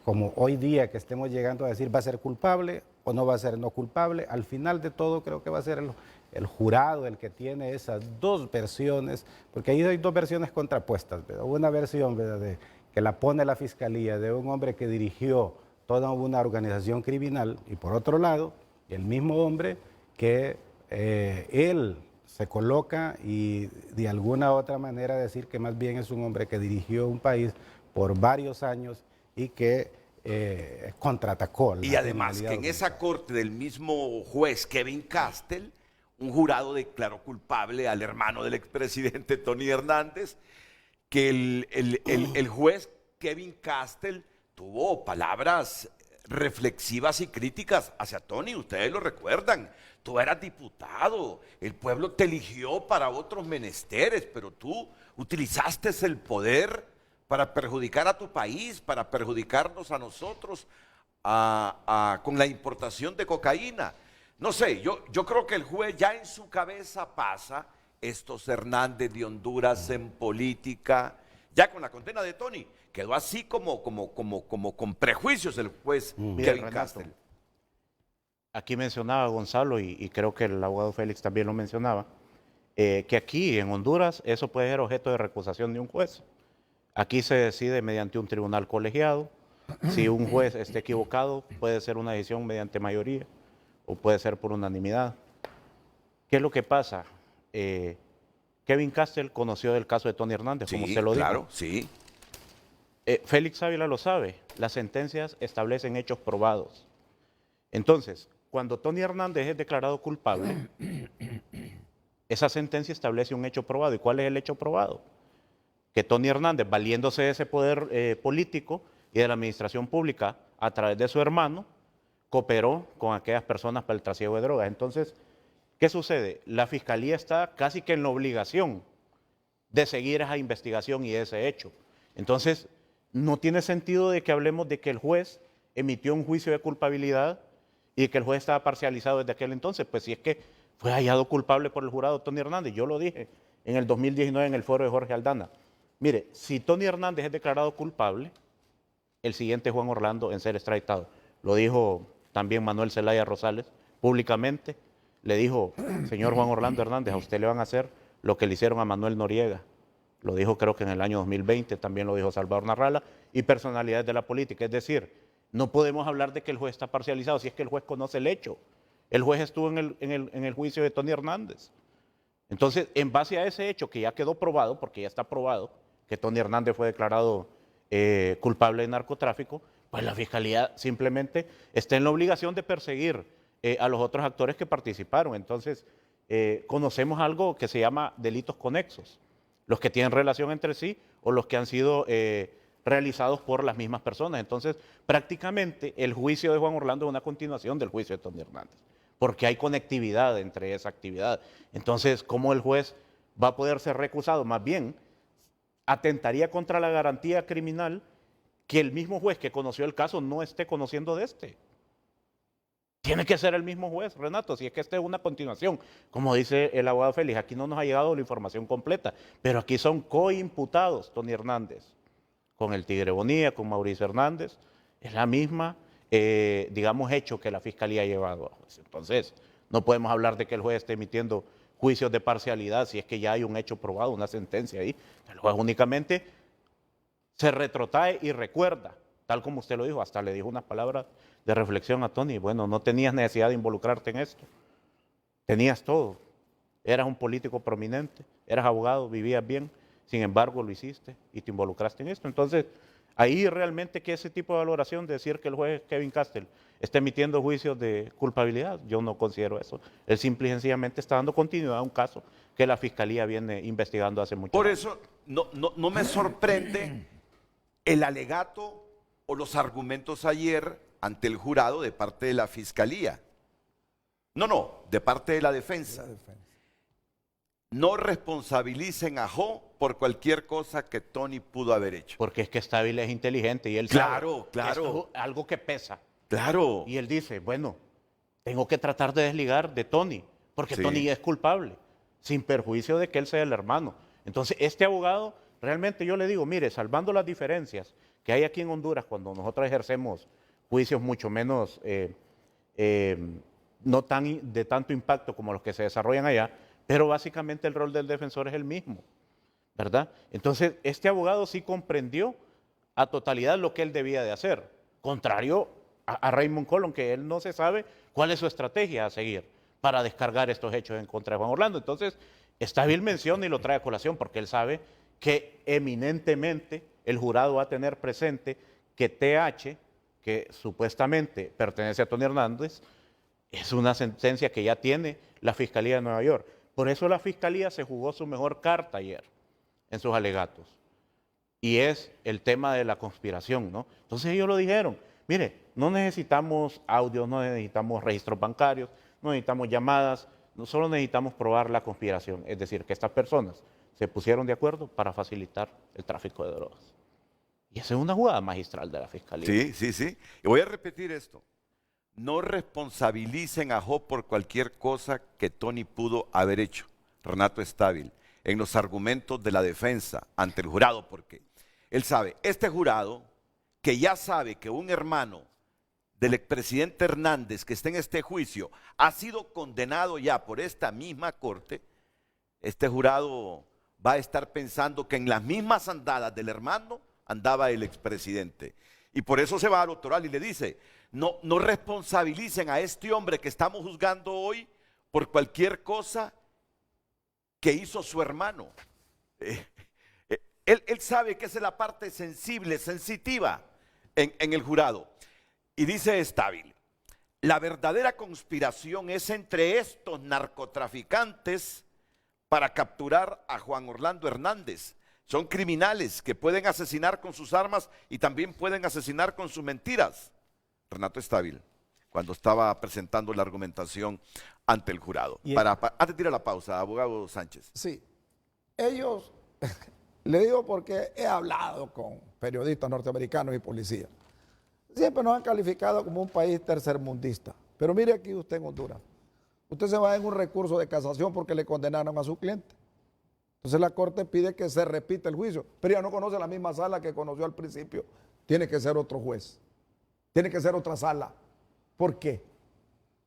como hoy día que estemos llegando a decir va a ser culpable o no va a ser no culpable. Al final de todo creo que va a ser el jurado el que tiene esas dos versiones, porque ahí hay dos versiones contrapuestas, ¿verdad? Una versión, ¿verdad?, que la pone la fiscalía de un hombre que dirigió toda una organización criminal y por otro lado el mismo hombre que él se coloca y de alguna u otra manera decir que más bien es un hombre que dirigió un país por varios años y que contraatacó. Y además que en esa corte del mismo juez Kevin Castel, un jurado declaró culpable al hermano del expresidente Tony Hernández, que el juez Kevin Castel tuvo palabras reflexivas y críticas hacia Tony, ustedes lo recuerdan. Tú eras diputado, el pueblo te eligió para otros menesteres, pero tú utilizaste el poder para perjudicar a tu país, para perjudicarnos a nosotros con la importación de cocaína. No sé, yo creo que el juez ya en su cabeza pasa estos Hernández de Honduras en política, ya con la condena de Tony, quedó así como con prejuicios el juez Mira, Kevin Renato, Castel. aquí mencionaba Gonzalo y creo que el abogado Félix también lo mencionaba, que aquí en Honduras eso puede ser objeto de recusación de un juez. Aquí se decide mediante un tribunal colegiado. Si un juez está equivocado, puede ser una decisión mediante mayoría o puede ser por unanimidad. ¿Qué es lo que pasa? Kevin Castel conoció del caso de Tony Hernández, como Sí, usted lo claro, dijo. sí. Félix Ávila lo sabe, las sentencias establecen hechos probados. Entonces, cuando Tony Hernández es declarado culpable, esa sentencia establece un hecho probado. ¿Y cuál es el hecho probado? Que Tony Hernández, valiéndose de ese poder político y de la administración pública a través de su hermano, cooperó con aquellas personas para el trasiego de drogas. Entonces, ¿qué sucede? La fiscalía está casi que en la obligación de seguir esa investigación y ese hecho. Entonces, no tiene sentido de que hablemos de que el juez emitió un juicio de culpabilidad y que el juez estaba parcializado desde aquel entonces. Pues si es que fue hallado culpable por el jurado Tony Hernández, yo lo dije en el 2019 en el foro de Jorge Aldana. Mire, si Tony Hernández es declarado culpable, el siguiente es Juan Orlando en ser extraditado. Lo dijo también Manuel Zelaya Rosales públicamente. Le dijo, señor Juan Orlando Hernández, a usted le van a hacer lo que le hicieron a Manuel Noriega. Lo dijo creo que en el año 2020, también lo dijo Salvador Narrala, y personalidades de la política. Es decir, no podemos hablar de que el juez está parcializado si es que el juez conoce el hecho. El juez estuvo en el juicio de Tony Hernández. Entonces, en base a ese hecho que ya quedó probado, porque ya está probado, que Tony Hernández fue declarado culpable de narcotráfico, pues la fiscalía simplemente está en la obligación de perseguir a los otros actores que participaron. Entonces, conocemos algo que se llama delitos conexos, los que tienen relación entre sí o los que han sido realizados por las mismas personas. Entonces, prácticamente el juicio de Juan Orlando es una continuación del juicio de Tony Hernández, porque hay conectividad entre esa actividad. Entonces, ¿cómo el juez va a poder ser recusado? Más bien, atentaría contra la garantía criminal que el mismo juez que conoció el caso no esté conociendo de este. Tiene que ser el mismo juez, Renato, si es que esta es una continuación. Como dice el abogado Félix, aquí no nos ha llegado la información completa, pero aquí son coimputados Tony Hernández con el Tigre Bonilla, con Mauricio Hernández. Es la misma, digamos, hecho que la fiscalía ha llevado a juez. Entonces, no podemos hablar de que el juez esté emitiendo juicios de parcialidad si es que ya hay un hecho probado, una sentencia ahí. El juez únicamente se retrotrae y recuerda, tal como usted lo dijo, hasta le dijo unas palabras de reflexión a Tony. Bueno, no tenías necesidad de involucrarte en esto, tenías todo, eras un político prominente, eras abogado, vivías bien, sin embargo lo hiciste y te involucraste en esto. Entonces, ahí realmente que ese tipo de valoración de decir que el juez Kevin Castel está emitiendo juicios de culpabilidad, yo no considero eso. Él simple y sencillamente está dando continuidad a un caso que la Fiscalía viene investigando hace mucho tiempo. Por eso no me sorprende el alegato o los argumentos ayer ante el jurado de parte de la Fiscalía. No, de parte de la defensa. No responsabilicen a Jo por cualquier cosa que Tony pudo haber hecho. Porque es que Stabile es inteligente y él Claro, sabe, claro. esto es algo que pesa. Claro. Y él dice, bueno, tengo que tratar de desligar de Tony, porque Sí. Tony es culpable, sin perjuicio de que él sea el hermano. Entonces, este abogado, realmente yo le digo, mire, salvando las diferencias que hay aquí en Honduras cuando nosotros ejercemos juicios mucho menos, no tan de tanto impacto como los que se desarrollan allá, pero básicamente el rol del defensor es el mismo, ¿verdad? Entonces, este abogado sí comprendió a totalidad lo que él debía de hacer, contrario a Raymond Colón, que él no se sabe cuál es su estrategia a seguir para descargar estos hechos en contra de Juan Orlando. Entonces, Stabile menciona y lo trae a colación porque él sabe que eminentemente el jurado va a tener presente que TH, que supuestamente pertenece a Tony Hernández, es una sentencia que ya tiene la Fiscalía de Nueva York. Por eso la Fiscalía se jugó su mejor carta ayer en sus alegatos. Y es el tema de la conspiración, ¿no? Entonces ellos lo dijeron, mire, no necesitamos audios, no necesitamos registros bancarios, no necesitamos llamadas, no solo necesitamos probar la conspiración. Es decir, que estas personas se pusieron de acuerdo para facilitar el tráfico de drogas. Y esa es una jugada magistral de la Fiscalía. Sí. Y voy a repetir esto. no responsabilicen a Job por cualquier cosa que Tony pudo haber hecho, Renato Estábil, en los argumentos de la defensa ante el jurado, porque él sabe, este jurado, que ya sabe que un hermano del expresidente Hernández que está en este juicio ha sido condenado ya por esta misma corte, este jurado va a estar pensando que en las mismas andadas del hermano andaba el expresidente. Y por eso se va al doctoral y le dice, no responsabilicen a este hombre que estamos juzgando hoy por cualquier cosa que hizo su hermano. Él sabe que esa es la parte sensible, sensitiva en el jurado. Y dice Estábil, la verdadera conspiración es entre estos narcotraficantes para capturar a Juan Orlando Hernández. Son criminales que pueden asesinar con sus armas y también pueden asesinar con sus mentiras. Renato Estábil, cuando estaba presentando la argumentación ante el jurado. Antes de ir a la pausa, abogado Sánchez. Sí, ellos, le digo porque he hablado con periodistas norteamericanos y policías. Siempre nos han calificado como un país tercermundista. Pero mire aquí usted en Honduras. Usted se va en un recurso de casación porque le condenaron a su cliente. Entonces la corte pide que se repita el juicio, pero ya no conoce la misma sala que conoció al principio. Tiene que ser otro juez. Tiene que ser otra sala. ¿Por qué?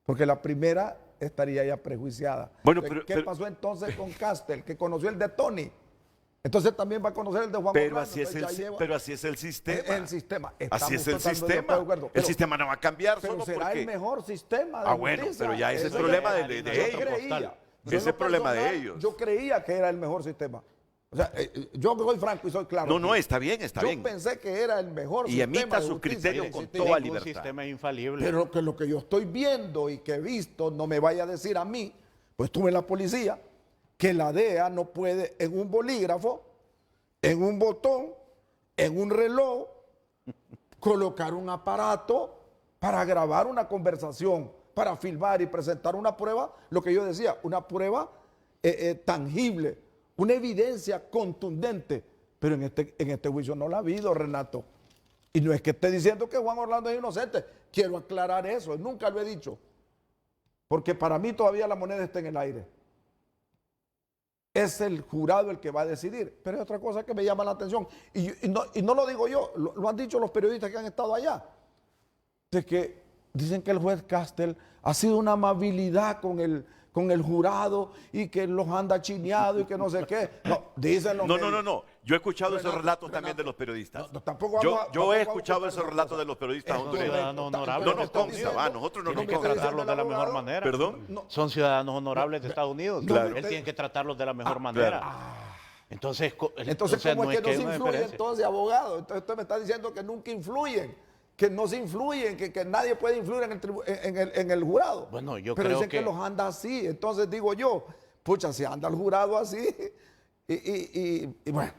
Porque la primera estaría ya prejuiciada. Bueno, ¿Qué pasó entonces con Castel, que conoció el de Tony? Entonces también va a conocer el de Juan Pero Orlando. pero así es el sistema. El sistema. Así es el sistema. El sistema no va a cambiar pero solo será porque... el mejor sistema de bueno, justicia. pero ya ese es el problema de ellos. Ese es el problema de ellos. Yo creía que era el mejor sistema. O sea, yo soy franco y soy claro. No, está bien, está bien. Yo pensé que era el mejor sistema. Y emita de su justicia criterio que con existía. toda Ningún libertad. sistema es infalible. Pero que lo que yo estoy viendo y que he visto, no me vaya a decir a mí, pues estuve en la policía, que la DEA no puede en un bolígrafo, en un botón, en un reloj, colocar un aparato para grabar una conversación, para filmar y presentar una prueba, lo que yo decía, una prueba tangible, una evidencia contundente. Pero en este juicio no la ha habido, Renato. Y no es que esté diciendo que Juan Orlando es inocente. Quiero aclarar eso, nunca lo he dicho. Porque para mí todavía la moneda está en el aire. Es el jurado el que va a decidir. Pero hay otra cosa que me llama la atención. Y no lo digo yo, lo han dicho los periodistas que han estado allá. De que dicen que el juez Castel ha sido una amabilidad con el jurado y que los anda chineado y que no sé qué. No, dicen los medios. No. Yo he escuchado esos relatos también de los periodistas. Tampoco yo he escuchado esos relatos de los periodistas hondureños. Ciudadanos honorables. No nos consta, nosotros no nos Tienen que consta. tratarlos de la mejor manera. ¿Perdón? Son ciudadanos honorables de Estados Unidos. Claro. Él tiene que tratarlos de la mejor manera. Entonces, ¿cómo no es que no se una influyen diferencia. entonces, abogado? Entonces usted me está diciendo que nunca influyen, que no se influyen, que nadie puede influir en el jurado. Bueno, yo Pero creo dicen que los anda así. Entonces digo yo, pucha, si anda el jurado así, y bueno.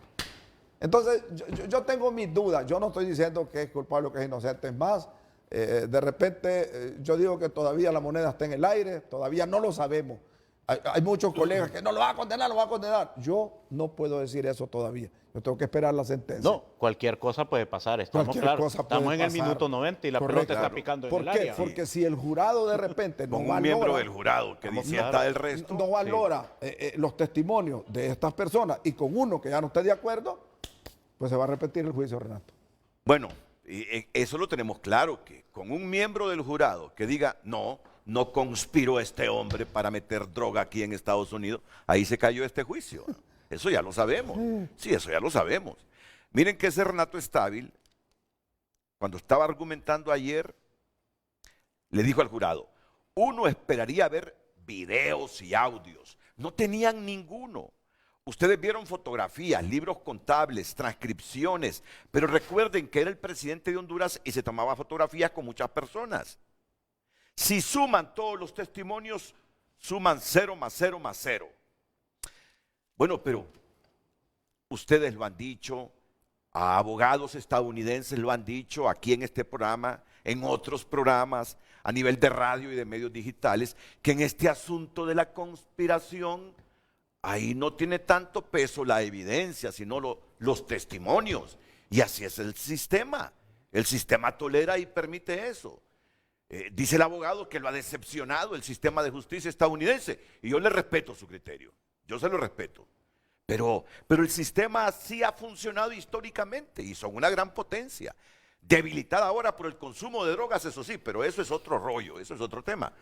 Entonces yo tengo mis dudas. Yo no estoy diciendo que es culpable o que es inocente. Es más, de repente yo digo que todavía la moneda está en el aire, todavía no lo sabemos. Hay muchos colegas que no lo va a condenar, lo va a condenar. Yo no puedo decir eso todavía. Yo tengo que esperar la sentencia. No, cualquier cosa puede pasar, estamos Cualquier claros. cosa puede Estamos en el pasar. minuto 90 y la Correcto. pelota está picando en ¿Por el qué? área. Porque si el jurado de repente no Con un valora, miembro del jurado que disienta del resto. no valora los testimonios de estas personas y con uno que ya no esté de acuerdo, pues se va a repetir el juicio, Renato. Bueno, eso lo tenemos claro, que con un miembro del jurado que diga, no conspiró este hombre para meter droga aquí en Estados Unidos, ahí se cayó este juicio. Eso ya lo sabemos. Sí, eso ya lo sabemos. Miren que ese Renato Estábil, cuando estaba argumentando ayer, le dijo al jurado, uno esperaría ver videos y audios. No tenían ninguno. Ustedes vieron fotografías, libros contables, transcripciones, pero recuerden que era el presidente de Honduras y se tomaba fotografías con muchas personas. Si suman todos los testimonios, suman 0 más 0 más 0. Bueno, pero ustedes lo han dicho, a abogados estadounidenses lo han dicho aquí en este programa, en otros programas, a nivel de radio y de medios digitales, que en este asunto de la conspiración, ahí no tiene tanto peso la evidencia, sino los testimonios. Y así es el sistema. El sistema tolera y permite eso. Dice el abogado que lo ha decepcionado el sistema de justicia estadounidense y yo le respeto su criterio, yo se lo respeto. Pero el sistema sí ha funcionado históricamente y son una gran potencia, debilitada ahora por el consumo de drogas, eso sí, pero eso es otro rollo, eso es otro tema.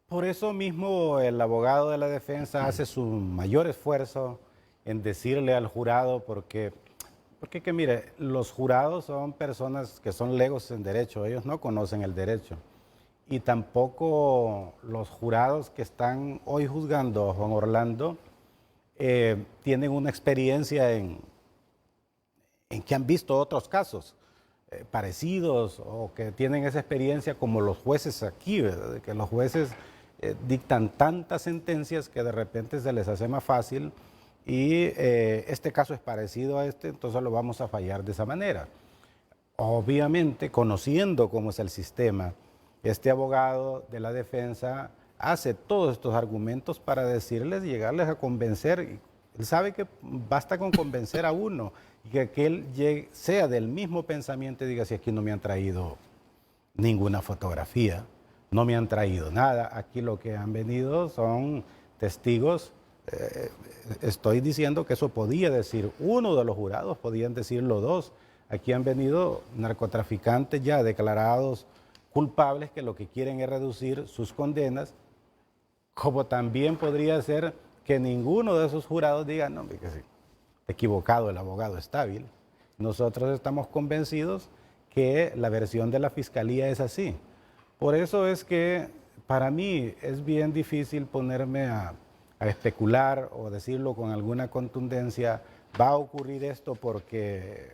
Por eso mismo el abogado de la defensa hace su mayor esfuerzo en decirle al jurado, porque que mire, los jurados son personas que son legos en derecho, ellos no conocen el derecho. Y tampoco los jurados que están hoy juzgando a Juan Orlando tienen una experiencia en que han visto otros casos parecidos o que tienen esa experiencia como los jueces aquí, ¿verdad? Que los jueces dictan tantas sentencias que de repente se les hace más fácil y este caso es parecido a este, entonces lo vamos a fallar de esa manera. Obviamente, conociendo cómo es el sistema, este abogado de la defensa hace todos estos argumentos para decirles y llegarles a convencer. Él sabe que basta con convencer a uno y que él sea del mismo pensamiento y diga, si aquí no me han traído ninguna fotografía, no me han traído nada, aquí lo que han venido son testigos. Estoy diciendo que eso podía decir uno de los jurados, podían decirlo dos. Aquí han venido narcotraficantes ya declarados culpables que lo que quieren es reducir sus condenas, como también podría ser que ninguno de esos jurados diga, no, que sí, equivocado, el abogado está hábil. Nosotros estamos convencidos que la versión de la fiscalía es así. Por eso es que para mí es bien difícil ponerme a especular o decirlo con alguna contundencia, va a ocurrir esto porque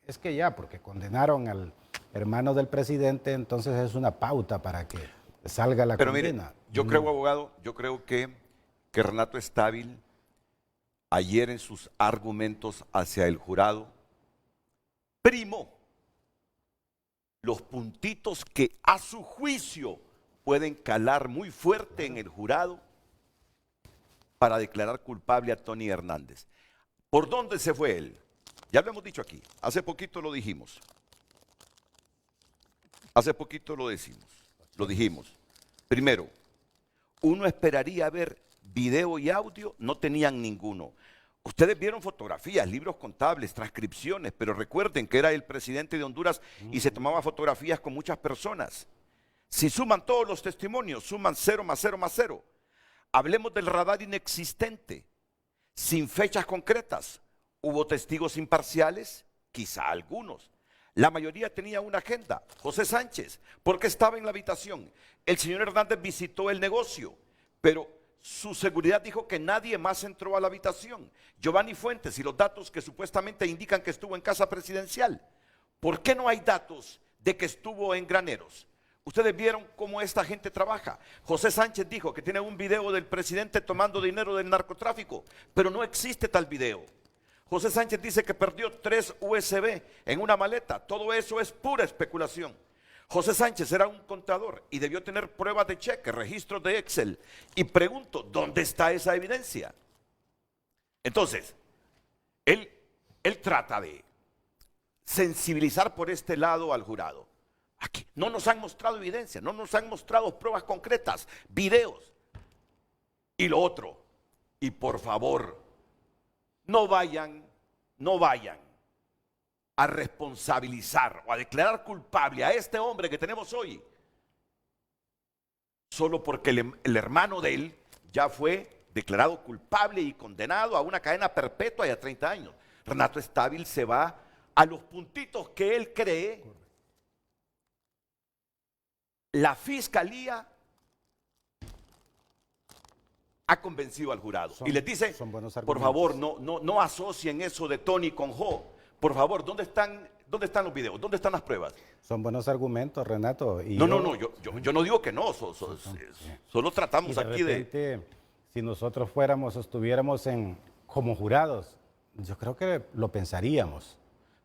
es que ya, porque condenaron al hermano del presidente, entonces es una pauta para que salga la condena. Pero mire, yo creo, abogado, yo creo que Renato Estábil ayer en sus argumentos hacia el jurado primó los puntitos que a su juicio pueden calar muy fuerte en el jurado para declarar culpable a Tony Hernández. ¿Por dónde se fue él? Ya lo hemos dicho aquí, hace poquito lo dijimos. Hace poquito lo dijimos. Primero, uno esperaría ver video y audio, no tenían ninguno. Ustedes vieron fotografías, libros contables, transcripciones, pero recuerden que era el presidente de Honduras y se tomaba fotografías con muchas personas. Si suman todos los testimonios, suman 0 más 0 más 0. Hablemos del radar inexistente, sin fechas concretas. ¿Hubo testigos imparciales? Quizá algunos. La mayoría tenía una agenda. José Sánchez, porque estaba en la habitación. El señor Hernández visitó el negocio, pero su seguridad dijo que nadie más entró a la habitación. Giovanni Fuentes y los datos que supuestamente indican que estuvo en casa presidencial. ¿Por qué no hay datos de que estuvo en Graneros? Ustedes vieron cómo esta gente trabaja. José Sánchez dijo que tiene un video del presidente tomando dinero del narcotráfico, pero no existe tal video. José Sánchez dice que perdió 3 USB en una maleta. Todo eso es pura especulación. José Sánchez era un contador y debió tener pruebas de cheque, registros de Excel. Y pregunto, ¿dónde está esa evidencia? Entonces, él trata de sensibilizar por este lado al jurado. Aquí no nos han mostrado evidencia, no nos han mostrado pruebas concretas, videos. Y lo otro, y por favor, no vayan a responsabilizar o a declarar culpable a este hombre que tenemos hoy, solo porque el hermano de él ya fue declarado culpable y condenado a una cadena perpetua y a 30 años. Renato Estábil se va a los puntitos que él cree la fiscalía ha convencido al jurado y les dice, por favor, no asocien eso de Tony con Jo. Por favor, ¿dónde están los videos? ¿Dónde están las pruebas? Son buenos argumentos, Renato. Y yo no digo que no, solo tratamos aquí de... Si nosotros estuviéramos como jurados, yo creo que lo pensaríamos,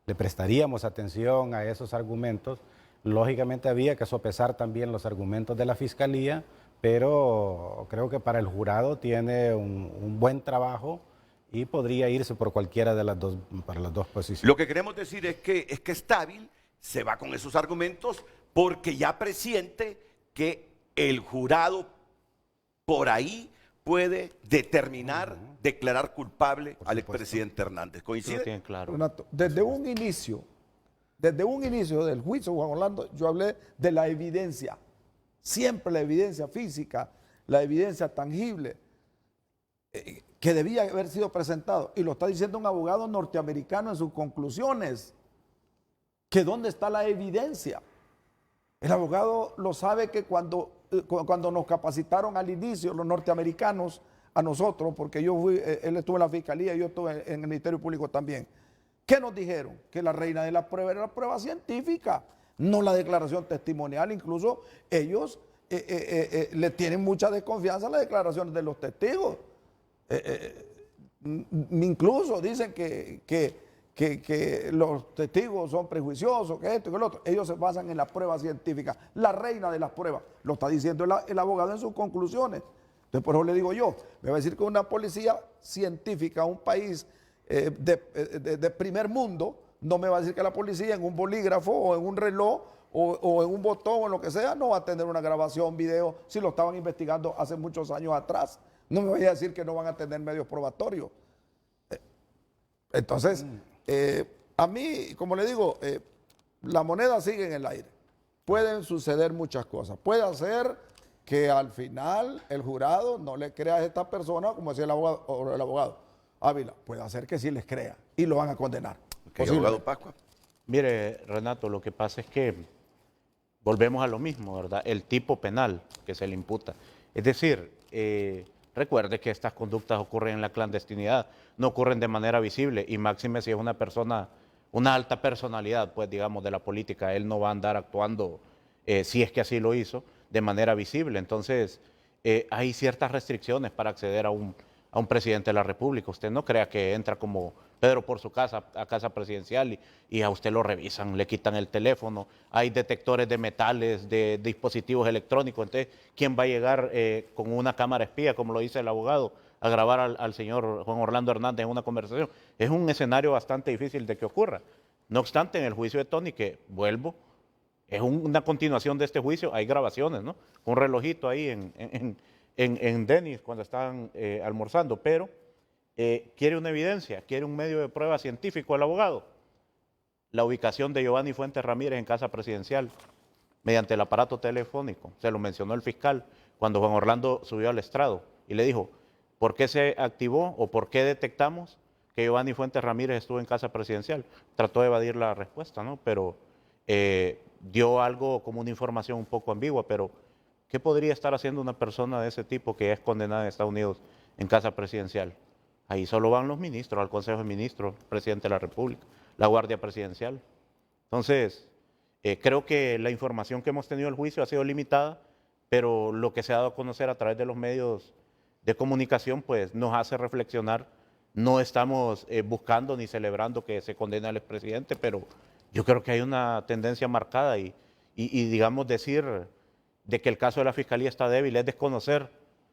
le prestaríamos atención a esos argumentos. Lógicamente había que sopesar también los argumentos de la fiscalía, pero creo que para el jurado tiene un buen trabajo y podría irse por cualquiera de las dos posiciones. Lo que queremos decir es que Estábil se va con esos argumentos porque ya presiente que el jurado por ahí puede determinar, declarar culpable al expresidente Hernández. Eso lo ¿Coincide? tienen claro. Renato, desde un inicio del juicio, Juan Orlando, yo hablé de la evidencia. Siempre la evidencia física, la evidencia tangible, que debía haber sido presentado. Y lo está diciendo un abogado norteamericano en sus conclusiones. Que dónde está la evidencia. El abogado lo sabe que cuando nos capacitaron al inicio los norteamericanos, a nosotros, porque él estuvo en la fiscalía y yo estuve en el Ministerio Público también. ¿Qué nos dijeron? Que la reina de la prueba era la prueba científica, no la declaración testimonial. Incluso ellos le tienen mucha desconfianza a las declaraciones de los testigos. Incluso dicen que los testigos son prejuiciosos, que esto y que lo otro. Ellos se basan en la prueba científica, la reina de las pruebas. Lo está diciendo el abogado en sus conclusiones. Entonces, por eso le digo yo, me va a decir que una policía científica, un país de primer mundo, no me va a decir que la policía en un bolígrafo o en un reloj o en un botón o en lo que sea, no va a tener una grabación, video, si lo estaban investigando hace muchos años atrás. No me vaya a decir que no van a tener medios probatorios. Entonces, a mí, como le digo, la moneda sigue en el aire. Pueden suceder muchas cosas. Puede ser que al final el jurado no le crea a esta persona, como decía el abogado Ávila. Puede ser que sí les crea y lo van a condenar. Ok, abogado Pascua. Mire, Renato, lo que pasa es que volvemos a lo mismo, ¿verdad? El tipo penal que se le imputa. Es decir, recuerde que estas conductas ocurren en la clandestinidad, no ocurren de manera visible, y máxime si es una persona, una alta personalidad, pues digamos, de la política. Él no va a andar actuando, si es que así lo hizo, de manera visible. Entonces, hay ciertas restricciones para acceder a un presidente de la República. Usted no crea que entra como Pedro por su casa, a casa presidencial, y a usted lo revisan, le quitan el teléfono, hay detectores de metales, de dispositivos electrónicos. Entonces, ¿quién va a llegar con una cámara espía, como lo dice el abogado, a grabar al señor Juan Orlando Hernández en una conversación? Es un escenario bastante difícil de que ocurra. No obstante, en el juicio de Tony, que vuelvo, es una continuación de este juicio, hay grabaciones, ¿no? Un relojito ahí en Denis cuando estaban almorzando, pero quiere una evidencia, quiere un medio de prueba científico el abogado. La ubicación de Giovanni Fuentes Ramírez en casa presidencial mediante el aparato telefónico, se lo mencionó el fiscal cuando Juan Orlando subió al estrado y le dijo, ¿por qué se activó o por qué detectamos que Giovanni Fuentes Ramírez estuvo en casa presidencial? Trató de evadir la respuesta, ¿no? Pero dio algo como una información un poco ambigua, pero ¿qué podría estar haciendo una persona de ese tipo que es condenada en Estados Unidos en casa presidencial? Ahí solo van los ministros, al Consejo de Ministros, presidente de la República, la Guardia Presidencial. Entonces, creo que la información que hemos tenido del juicio ha sido limitada, pero lo que se ha dado a conocer a través de los medios de comunicación, pues nos hace reflexionar. No estamos buscando ni celebrando que se condene al expresidente, pero yo creo que hay una tendencia marcada y digamos, decir de que el caso de la Fiscalía está débil es desconocer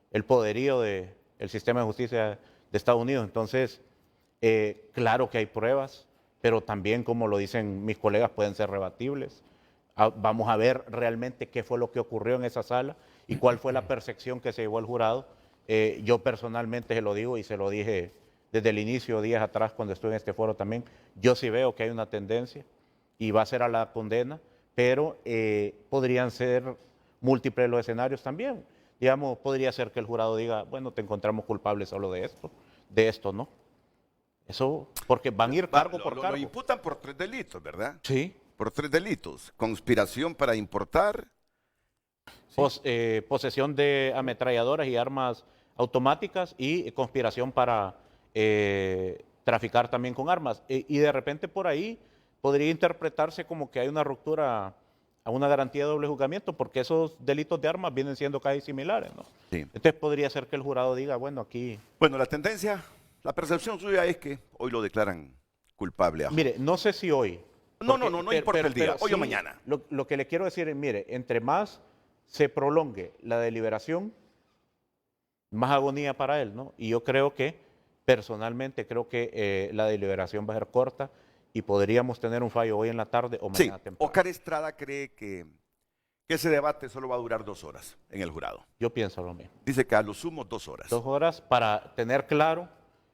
el poderío del sistema de justicia de Estados Unidos. Entonces, claro que hay pruebas, pero también, como lo dicen mis colegas, pueden ser rebatibles. Vamos a ver realmente qué fue lo que ocurrió en esa sala y cuál fue la percepción que se llevó el jurado. Yo personalmente se lo digo y se lo dije desde el inicio, días atrás, cuando estuve en este foro también. Yo sí veo que hay una tendencia y va a ser a la condena, pero podrían ser múltiples los escenarios también. Digamos, podría ser que el jurado diga, bueno, te encontramos culpable solo de esto no. Eso, porque van a ir cargo por cargo. Lo imputan por 3 delitos, ¿verdad? Sí. Por 3 delitos. Conspiración para importar. Posesión de ametralladoras y armas automáticas y conspiración para traficar también con armas. Y de repente por ahí podría interpretarse como que hay una ruptura a una garantía de doble juzgamiento, porque esos delitos de armas vienen siendo casi similares, ¿no? Sí. Entonces podría ser que el jurado diga, bueno, aquí... Bueno, la tendencia, la percepción suya es que hoy lo declaran culpable. Mire, no sé si hoy. No importa el día, hoy sí, o mañana. Lo que le quiero decir es, mire, entre más se prolongue la deliberación, más agonía para él, ¿no? Y yo creo que, personalmente, creo que la deliberación va a ser corta y podríamos tener un fallo hoy en la tarde o Sí, mañana temprano. Oscar Estrada cree que ese debate solo va a durar 2 horas en el jurado. Yo pienso lo mismo. Dice que a lo sumo 2 horas. 2 horas para tener claro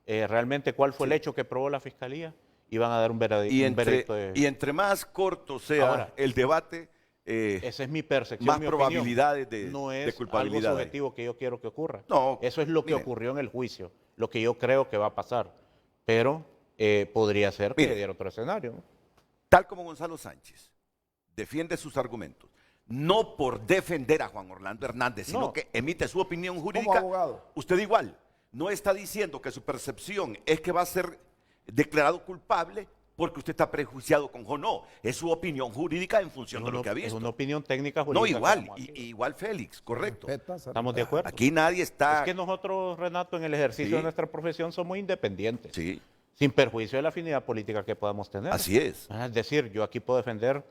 realmente cuál fue el hecho que probó la Fiscalía y van a dar un veredicto. Y entre más corto sea Ahora, el debate, esa es mi percepción, más mi probabilidades opinión. de, No de es culpabilidad algo hay. subjetivo que yo quiero que ocurra. No, Eso es lo que mire. ocurrió en el juicio, lo que yo creo que va a pasar. Pero podría ser que Mire. diera otro escenario, ¿no? Tal como Gonzalo Sánchez defiende sus argumentos, no por defender a Juan Orlando Hernández, sino No. que emite su opinión Como jurídica, abogado. usted igual no está diciendo que su percepción es que va a ser declarado culpable porque usted está prejuiciado con o no. Es su opinión jurídica en función de lo que ha Es visto. una opinión técnica jurídica. No, que igual, damos aquí. igual Félix, correcto. Respeta, se ¿Estamos de respeta. acuerdo? Aquí nadie está... Es que nosotros, Renato, en el ejercicio Sí. de nuestra profesión somos independientes, Sí, sin perjuicio de la afinidad política que podamos tener. así es. Es decir, yo aquí puedo defender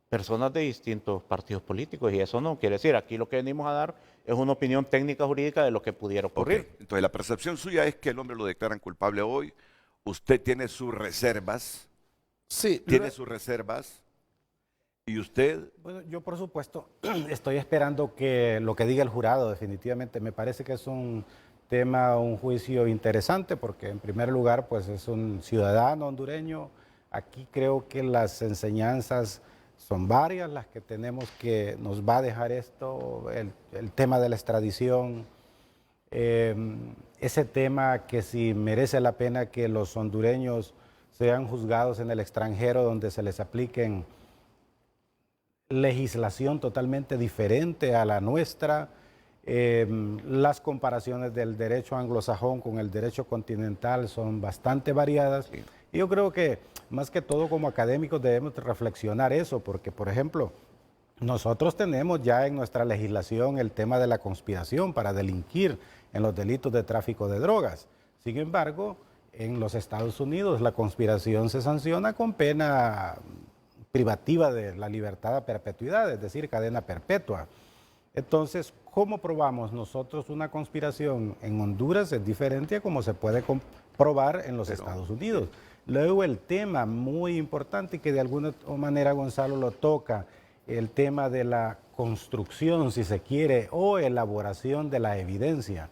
personas de distintos partidos políticos y eso no quiere decir, aquí lo que venimos a dar es una opinión técnica jurídica de lo que pudiera Ok, ocurrir. entonces la percepción suya es que el hombre lo declaran culpable hoy, usted tiene sus reservas, Sí, tiene sus reservas, y usted... Bueno, yo por supuesto estoy esperando que lo que diga el jurado definitivamente. Me parece que es un tema, un juicio interesante porque en primer lugar pues es un ciudadano hondureño. Aquí creo que las enseñanzas son varias las que tenemos que nos va a dejar esto, el tema de la extradición, ese tema que si merece la pena que los hondureños sean juzgados en el extranjero donde se les apliquen legislación totalmente diferente a la nuestra, las comparaciones del derecho anglosajón con el derecho continental son bastante variadas. Sí. Y yo creo que más que todo como académicos debemos reflexionar eso, porque por ejemplo, nosotros tenemos ya en nuestra legislación el tema de la conspiración para delinquir en los delitos de tráfico de drogas. Sin embargo, en los Estados Unidos la conspiración se sanciona con pena privativa de la libertad a perpetuidad, es decir, cadena perpetua. Entonces, ¿cómo probamos nosotros una conspiración en Honduras? Es diferente a cómo se puede probar en los Estados Unidos. Luego el tema muy importante que de alguna manera Gonzalo lo toca, el tema de la construcción, si se quiere, o elaboración de la evidencia.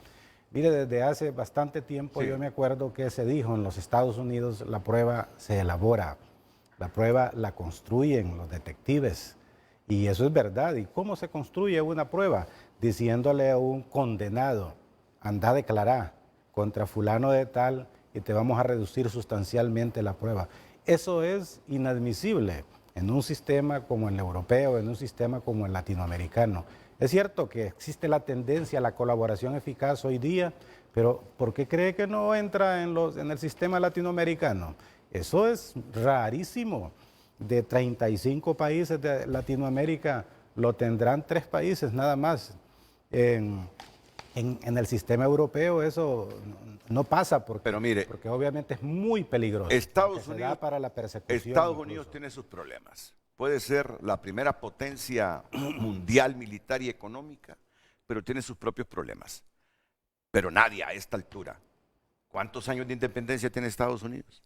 Mire, desde hace bastante tiempo Sí. yo me acuerdo que se dijo en los Estados Unidos la prueba se elabora, la prueba la construyen los detectives. Y eso es verdad. ¿Y cómo se construye una prueba? Diciéndole a un condenado, anda a declarar contra fulano de tal y te vamos a reducir sustancialmente la prueba. Eso es inadmisible en un sistema como el europeo, en un sistema como el latinoamericano. Es cierto que existe la tendencia a la colaboración eficaz hoy día, pero ¿por qué cree que no entra en el sistema latinoamericano? Eso es rarísimo. De 35 países de Latinoamérica, lo tendrán 3 países nada más. En el sistema europeo eso no pasa porque, Pero mire, porque obviamente es muy peligroso. Estados porque se da Unidos- para la persecución. Estados incluso. Unidos tiene sus problemas. Puede ser la primera potencia mundial, militar y económica, pero tiene sus propios problemas. Pero nadie a esta altura. ¿Cuántos años de independencia tiene Estados Unidos?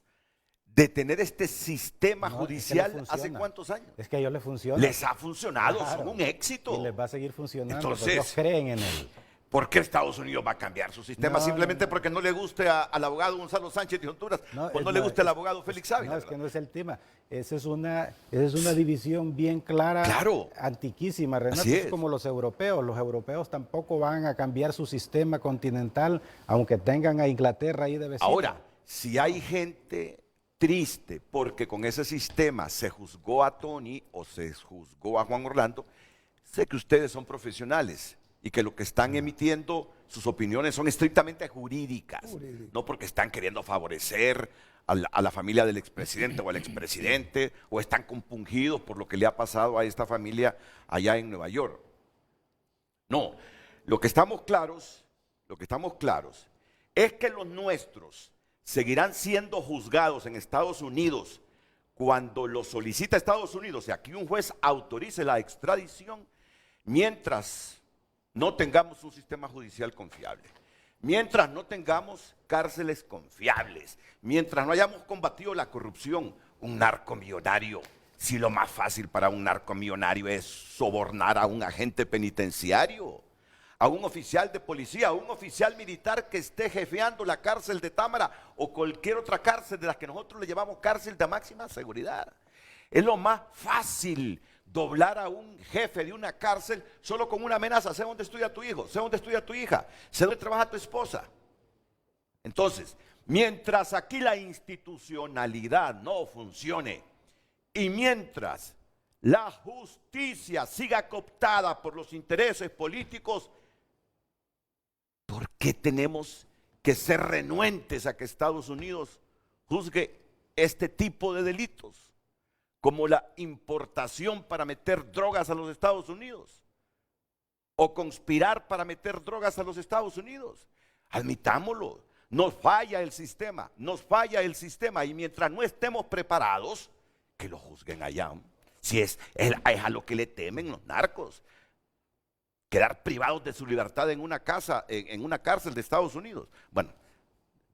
De tener este sistema No, es que judicial, le ¿hace funciona. cuántos años? Es que a ellos les funciona. Les ha funcionado, Claro. son un éxito. Y les va a seguir funcionando. Entonces- porque ellos creen en él. ¿Por qué Estados Unidos va a cambiar su sistema? No, Simplemente no, no. porque no le guste al abogado Gonzalo Sánchez de Honduras, pues no le guste al abogado Félix Ávila. No, es que ¿verdad? no es el tema. Esa es una división bien clara, Claro. antiquísima. Renato, Así es es. como los europeos. Los europeos tampoco van a cambiar su sistema continental, aunque tengan a Inglaterra ahí de vecino. Ahora, si hay gente triste porque con ese sistema se juzgó a Tony o se juzgó a Juan Orlando, sé que ustedes son profesionales y que lo que están emitiendo, sus opiniones son estrictamente jurídicas, no porque están queriendo favorecer a la familia del expresidente o al expresidente, o están compungidos por lo que le ha pasado a esta familia allá en Nueva York. No, lo que estamos claros es que los nuestros seguirán siendo juzgados en Estados Unidos cuando lo solicita Estados Unidos y aquí un juez autorice la extradición, mientras no tengamos un sistema judicial confiable, mientras no tengamos cárceles confiables, mientras no hayamos combatido la corrupción, un narcomillonario, si lo más fácil para un narcomillonario es sobornar a un agente penitenciario, a un oficial de policía, a un oficial militar que esté jefeando la cárcel de Támara o cualquier otra cárcel de las que nosotros le llamamos cárcel de máxima seguridad. Es lo más fácil doblar a un jefe de una cárcel solo con una amenaza: sé dónde estudia tu hijo, sé dónde estudia tu hija, sé dónde trabaja tu esposa. Entonces, mientras aquí la institucionalidad no funcione y mientras la justicia siga cooptada por los intereses políticos, ¿por qué tenemos que ser renuentes a que Estados Unidos juzgue este tipo de delitos? Como la importación para meter drogas a los Estados Unidos o conspirar para meter drogas a los Estados Unidos. Admitámoslo, nos falla el sistema, y mientras no estemos preparados, que lo juzguen allá. Si es a lo que le temen los narcos, quedar privados de su libertad en una cárcel de Estados Unidos. Bueno,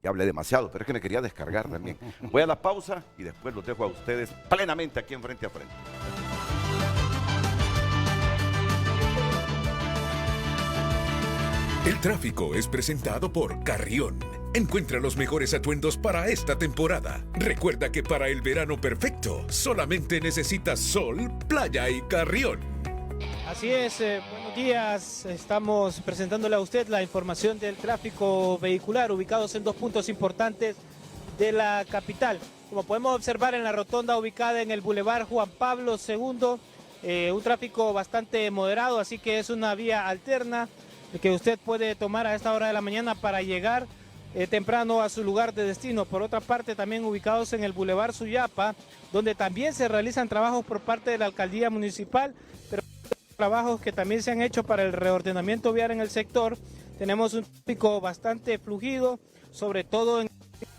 ya hablé demasiado, pero es que me quería descargar también. Voy a la pausa y después los dejo a ustedes plenamente aquí en Frente a Frente. El tráfico es presentado por Carrión. Encuentra los mejores atuendos para esta temporada. Recuerda que para el verano perfecto solamente necesitas sol, playa y Carrión. Así es, buenos días. Estamos presentándole a usted la información del tráfico vehicular ubicados en 2 puntos importantes de la capital. Como podemos observar en la rotonda ubicada en el Boulevard Juan Pablo II, un tráfico bastante moderado, así que es una vía alterna que usted puede tomar a esta hora de la mañana para llegar temprano a su lugar de destino. Por otra parte, también ubicados en el Boulevard Suyapa, donde también se realizan trabajos por parte de la alcaldía municipal, pero trabajos que también se han hecho para el reordenamiento vial en el sector. Tenemos un tráfico bastante fluido, sobre todo en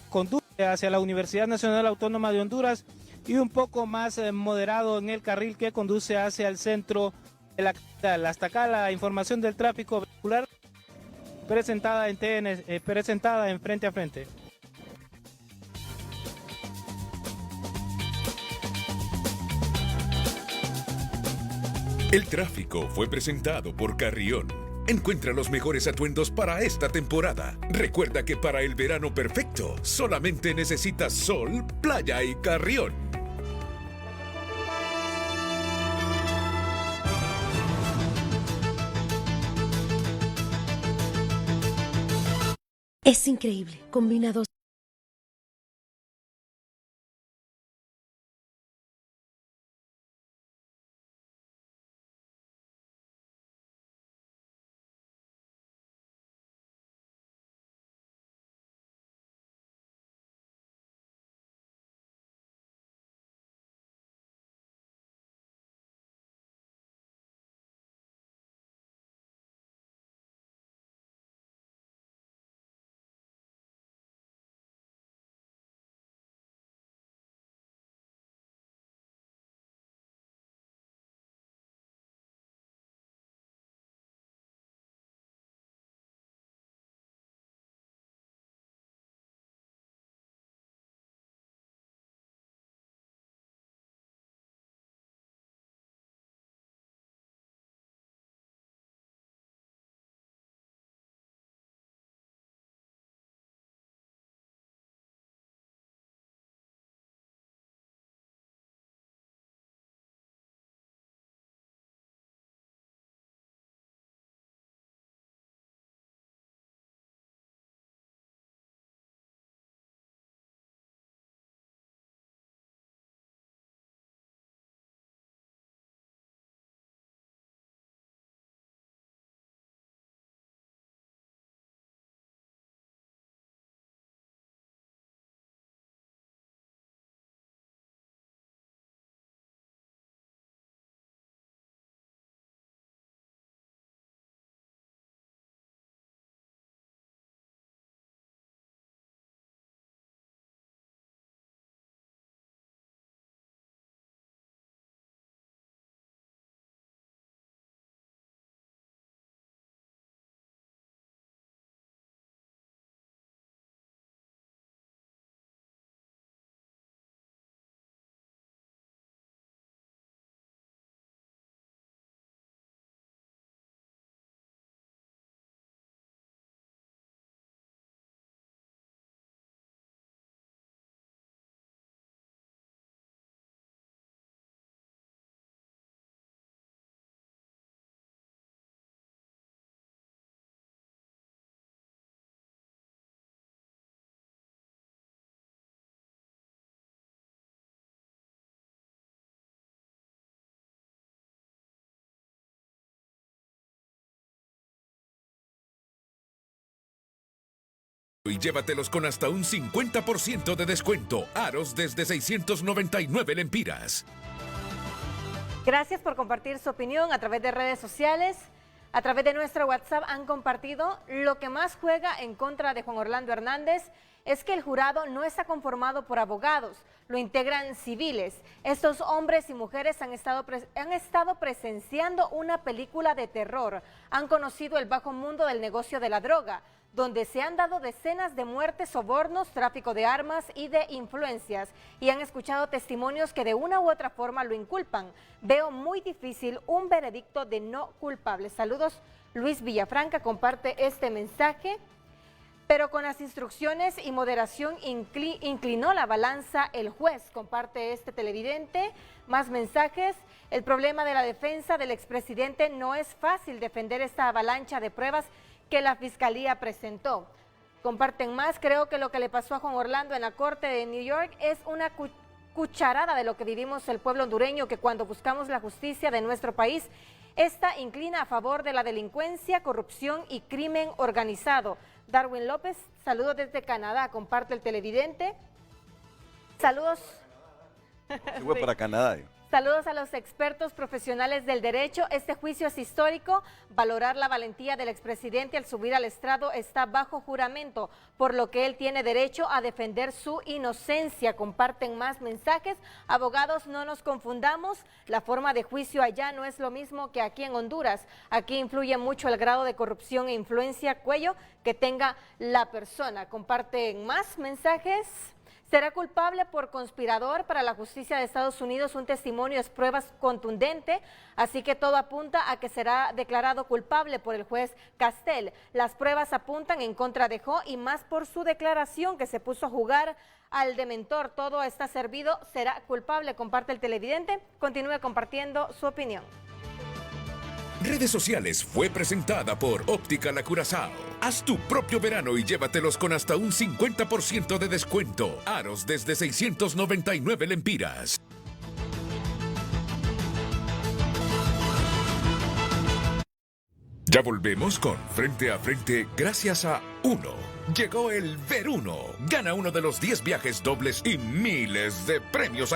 conduce hacia la Universidad Nacional Autónoma de Honduras, y un poco más moderado en el carril que conduce hacia el centro de la capital. Hasta acá la información del tráfico vehicular presentada en presentada en Frente a Frente. El tráfico fue presentado por Carrión. Encuentra los mejores atuendos para esta temporada. Recuerda que para el verano perfecto solamente necesitas sol, playa y Carrión. Es increíble, combinados. Y llévatelos con hasta un 50% de descuento. Aros desde 699 lempiras. Gracias por compartir su opinión a través de redes sociales. A través de nuestro WhatsApp han compartido: lo que más juega en contra de Juan Orlando Hernández es que el jurado no está conformado por abogados, lo integran civiles. Estos hombres y mujeres han estado presenciando una película de terror, han conocido el bajo mundo del negocio de la droga, donde se han dado decenas de muertes, sobornos, tráfico de armas y de influencias, y han escuchado testimonios que de una u otra forma lo inculpan. Veo muy difícil un veredicto de no culpable. Saludos, Luis Villafranca comparte este mensaje. Pero con las instrucciones y moderación inclinó la balanza el juez, comparte este televidente. Más mensajes: el problema de la defensa del expresidente: no es fácil defender esta avalancha de pruebas que la fiscalía presentó. Comparten más: creo que lo que le pasó a Juan Orlando en la corte de New York es una cucharada de lo que vivimos el pueblo hondureño, que cuando buscamos la justicia de nuestro país, esta inclina a favor de la delincuencia, corrupción y crimen organizado. Darwin López, saludos desde Canadá, comparte el televidente. Saludos. Se fue para Canadá. Saludos a los expertos profesionales del derecho. Este juicio es histórico. Valorar la valentía del expresidente al subir al estrado: está bajo juramento, por lo que él tiene derecho a defender su inocencia. Comparten más mensajes. Abogados, no nos confundamos. La forma de juicio allá no es lo mismo que aquí en Honduras. Aquí influye mucho el grado de corrupción e influencia, cuello, que tenga la persona. Comparten más mensajes. Será culpable por conspirador. Para la justicia de Estados Unidos, un testimonio es prueba contundente, así que todo apunta a que será declarado culpable por el juez Castel. Las pruebas apuntan en contra de Jo, y más por su declaración que se puso a jugar al dementor. Todo está servido, será culpable, comparte el televidente. Continúe compartiendo su opinión. Redes sociales fue presentada por Óptica La Curazao. Haz tu propio verano y llévatelos con hasta un 50% de descuento. Aros desde 699 lempiras. Ya volvemos con Frente a Frente gracias a Uno. Llegó el Veruno. Gana uno de los 10 viajes dobles y miles de premios.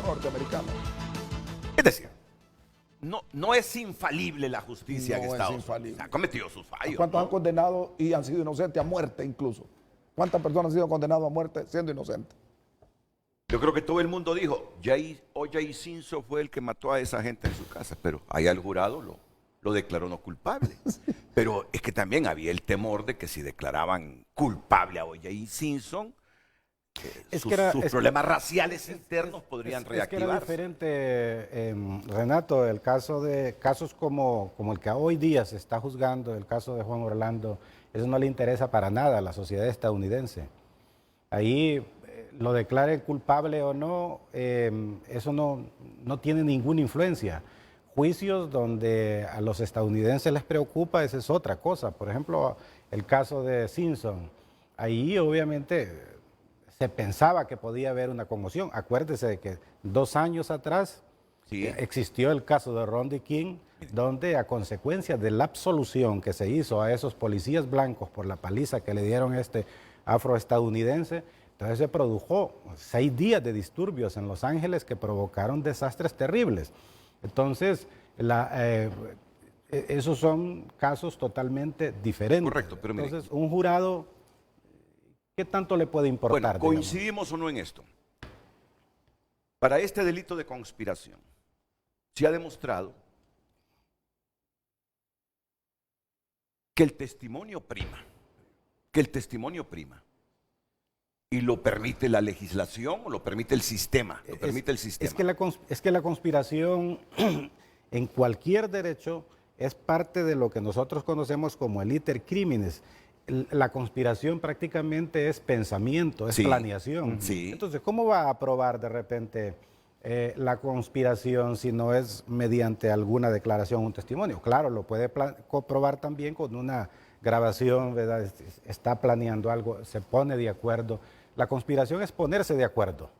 norteamericano. Es decir, no es infalible la justicia en No es Estados infalible. Unidos. Ha cometido sus fallos. ¿Cuántos ¿no? han condenado y han sido inocentes a muerte incluso? ¿Cuántas personas han sido condenadas a muerte siendo inocentes? Yo creo que todo el mundo dijo, O.J. Simpson fue el que mató a esa gente en su casa, pero ahí el jurado lo declaró no culpable. Pero es que también había el temor de que si declaraban culpable a O.J. Simpson, sus problemas raciales internos podrían reactivarse. Es que era diferente, Renato, el caso de casos como el que hoy día se está juzgando, el caso de Juan Orlando, eso no le interesa para nada a la sociedad estadounidense. Ahí lo declaren culpable o no, eso no tiene ninguna influencia. Juicios donde a los estadounidenses les preocupa, esa es otra cosa. Por ejemplo, el caso de Simpson, ahí obviamente se pensaba que podía haber una conmoción. Acuérdese de que 2 años atrás existió el caso de Rodney King, donde a consecuencia de la absolución que se hizo a esos policías blancos por la paliza que le dieron a este afroestadounidense, entonces se produjo 6 días de disturbios en Los Ángeles que provocaron desastres terribles. Entonces, esos son casos totalmente diferentes. Correcto, pero mire, entonces, un jurado, ¿qué tanto le puede importar? Bueno, coincidimos o no en esto. Para este delito de conspiración, se ha demostrado que el testimonio prima. Y lo permite la legislación o lo permite el sistema. Es que la conspiración en cualquier derecho es parte de lo que nosotros conocemos como el iter criminis. La conspiración prácticamente es pensamiento, es planeación. Sí. Entonces, ¿cómo va a aprobar de repente la conspiración si no es mediante alguna declaración o un testimonio? Claro, lo puede comprobar también con una grabación, ¿verdad? Está planeando algo, se pone de acuerdo. La conspiración es ponerse de acuerdo.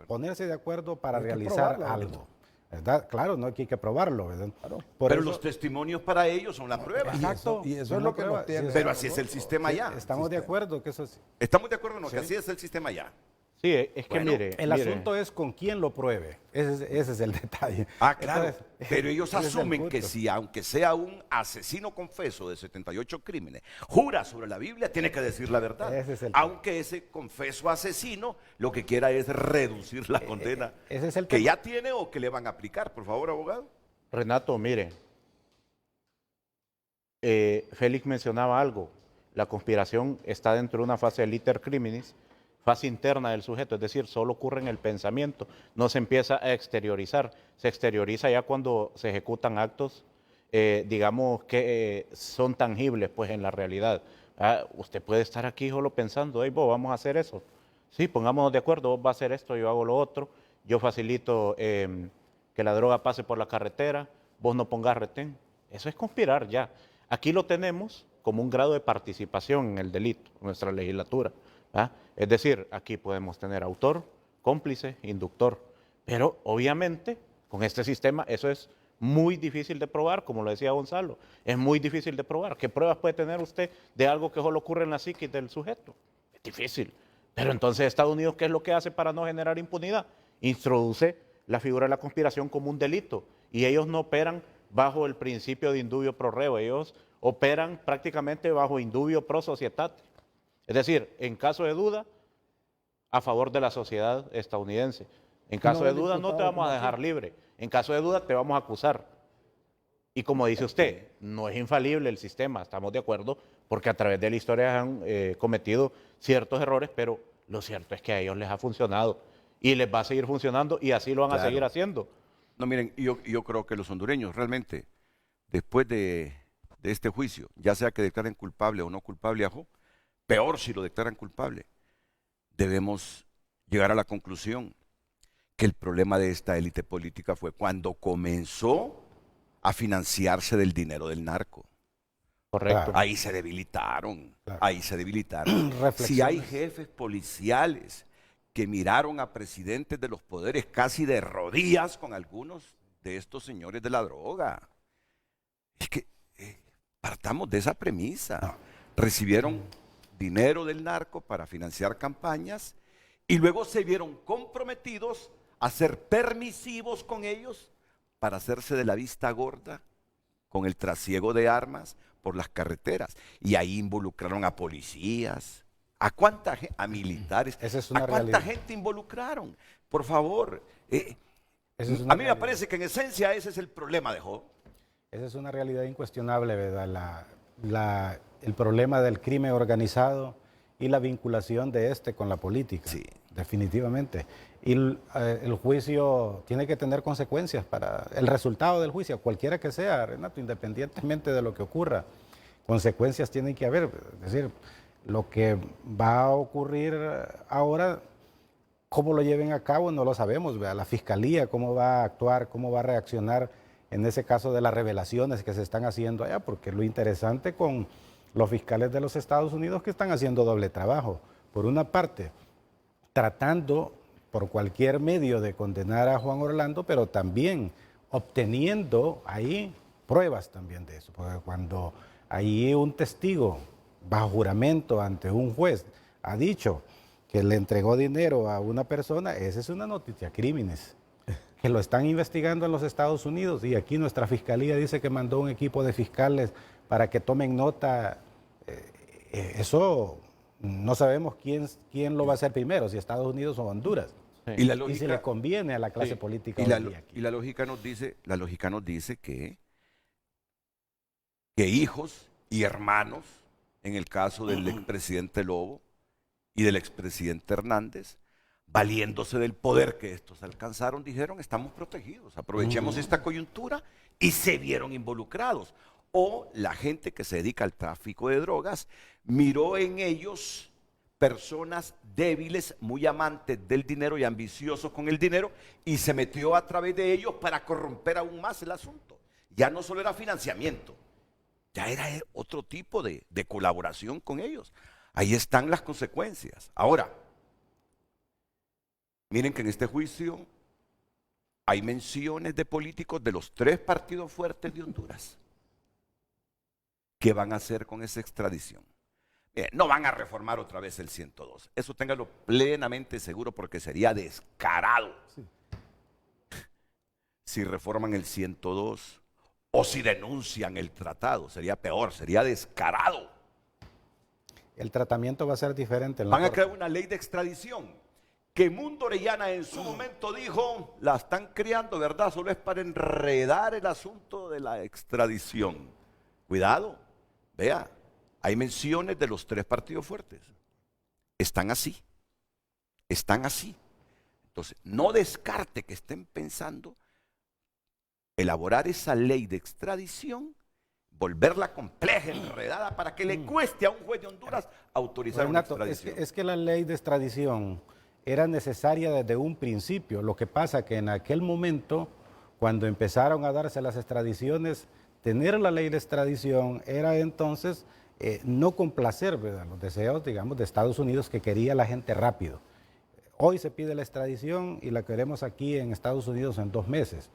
Ponerse de acuerdo para realizar algo. ¿Verdad? Claro, no hay que probarlo, ¿verdad? Claro. Pero los testimonios para ellos son la prueba. Exacto. Y eso es lo que nos tiene. Pero así es el sistema ya. Estamos de acuerdo que eso es. ¿Estamos de acuerdo o no? Que así es el sistema ya. Sí, es que Bueno, El asunto es con quién lo pruebe. Ese es el detalle. Claro. Entonces, pero ellos ese es el asumen que punto. si, aunque sea un asesino confeso de 78 crímenes, jura sobre la Biblia, tiene que decir la verdad. Ese es el aunque ese confeso asesino lo que quiera es reducir la condena ese es el que tema. ya tiene o que le van a aplicar. Por favor, abogado. Renato, mire, Félix mencionaba algo. La conspiración está dentro de una fase del iter criminis, fase interna del sujeto, es decir, solo ocurre en el pensamiento, no se empieza a exteriorizar, se exterioriza ya cuando se ejecutan actos, digamos que son tangibles pues en la realidad. Usted puede estar aquí solo pensando, hey, vos vamos a hacer eso, sí, pongámonos de acuerdo, vos vas a hacer esto, yo hago lo otro, yo facilito que la droga pase por la carretera, vos no pongas retén, eso es conspirar ya. Aquí lo tenemos como un grado de participación en el delito, nuestra legislatura. Es decir, aquí podemos tener autor, cómplice, inductor, pero obviamente con este sistema eso es muy difícil de probar, como lo decía Gonzalo, es muy difícil de probar. ¿Qué pruebas puede tener usted de algo que solo ocurre en la psiquis del sujeto? Es difícil. Pero entonces Estados Unidos, ¿qué es lo que hace para no generar impunidad? Introduce la figura de la conspiración como un delito y ellos no operan bajo el principio de indubio pro reo, ellos operan prácticamente bajo indubio pro societate. Es decir, en caso de duda, a favor de la sociedad estadounidense. En caso de duda no te vamos a dejar libre. En caso de duda te vamos a acusar. Y como dice usted, no es infalible el sistema, estamos de acuerdo, porque a través de la historia han cometido ciertos errores, pero lo cierto es que a ellos les ha funcionado y les va a seguir funcionando y así lo van a seguir haciendo. No, miren, yo creo que los hondureños realmente, después de este juicio, ya sea que declaren culpable o no culpable a Jo, peor si lo declaran culpable, debemos llegar a la conclusión que el problema de esta élite política fue cuando comenzó a financiarse del dinero del narco. Correcto. Ahí se debilitaron, ahí se debilitaron. Si hay jefes policiales que miraron a presidentes de los poderes casi de rodillas con algunos de estos señores de la droga. Es que partamos de esa premisa. Recibieron dinero del narco para financiar campañas y luego se vieron comprometidos a ser permisivos con ellos para hacerse de la vista gorda con el trasiego de armas por las carreteras. Y ahí involucraron a policías, a cuánta gente, a militares, Esa es una a cuánta realidad. gente involucraron. Por favor, Esa es una a mí me realidad. parece que en esencia ese es el problema de Job. Esa es una realidad incuestionable, ¿verdad? El problema del crimen organizado y la vinculación de este con la política, Sí. definitivamente. Y el juicio tiene que tener consecuencias para el resultado del juicio, cualquiera que sea, Renato, independientemente de lo que ocurra. Consecuencias tienen que haber. Es decir, lo que va a ocurrir ahora, cómo lo lleven a cabo, no lo sabemos, ¿verdad? La fiscalía, cómo va a actuar, cómo va a reaccionar en ese caso de las revelaciones que se están haciendo allá, porque lo interesante con los fiscales de los Estados Unidos que están haciendo doble trabajo. Por una parte, tratando por cualquier medio de condenar a Juan Orlando, pero también obteniendo ahí pruebas también de eso, porque cuando ahí un testigo bajo juramento ante un juez ha dicho que le entregó dinero a una persona, esa es una noticia crímenes, que lo están investigando en los Estados Unidos y aquí nuestra fiscalía dice que mandó un equipo de fiscales para que tomen nota. Eso no sabemos quién lo va a hacer primero, si Estados Unidos o Honduras. Sí. Y la Y si lógica, le conviene a la clase Sí. política y hoy la, día aquí. y la lógica nos dice que hijos y hermanos, en el caso del expresidente Lobo y del expresidente Hernández, valiéndose del poder que estos alcanzaron, dijeron, estamos protegidos, aprovechemos esta coyuntura, y se vieron involucrados. O la gente que se dedica al tráfico de drogas miró en ellos personas débiles, muy amantes del dinero y ambiciosos con el dinero, y se metió a través de ellos para corromper aún más el asunto. Ya no solo era financiamiento, ya era otro tipo de colaboración con ellos. Ahí están las consecuencias. Ahora, miren que en este juicio hay menciones de políticos de los 3 partidos fuertes de Honduras. ¿Qué van a hacer con esa extradición? No van a reformar otra vez el 102. Eso téngalo plenamente seguro porque sería descarado. Sí. Si reforman el 102 o si denuncian el tratado, sería peor, sería descarado. El tratamiento va a ser diferente. En la Van a corte. crear una ley de extradición que Mundo Orellana en su momento dijo, la están creando, ¿verdad? Solo es para enredar el asunto de la extradición. Cuidado, vea, hay menciones de los 3 partidos fuertes. Están así, están así. Entonces, no descarte que estén pensando elaborar esa ley de extradición, volverla compleja, enredada, para que le cueste a un juez de Honduras autorizar una Renato, extradición. es que la ley de extradición era necesaria desde un principio. Lo que pasa que en aquel momento, cuando empezaron a darse las extradiciones, tener la ley de extradición era entonces no complacer, ¿verdad?, los deseos, digamos, de Estados Unidos, que quería la gente rápido. Hoy se pide la extradición y la queremos aquí en Estados Unidos en 2 meses.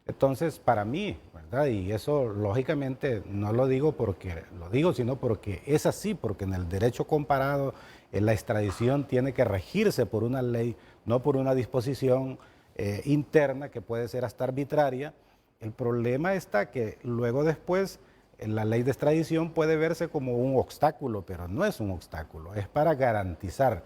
Entonces, para mí, ¿verdad? Y eso lógicamente no lo digo porque lo digo, sino porque es así, porque en el derecho comparado la extradición tiene que regirse por una ley, no por una disposición interna que puede ser hasta arbitraria. El problema está que luego después la ley de extradición puede verse como un obstáculo, pero no es un obstáculo, es para garantizar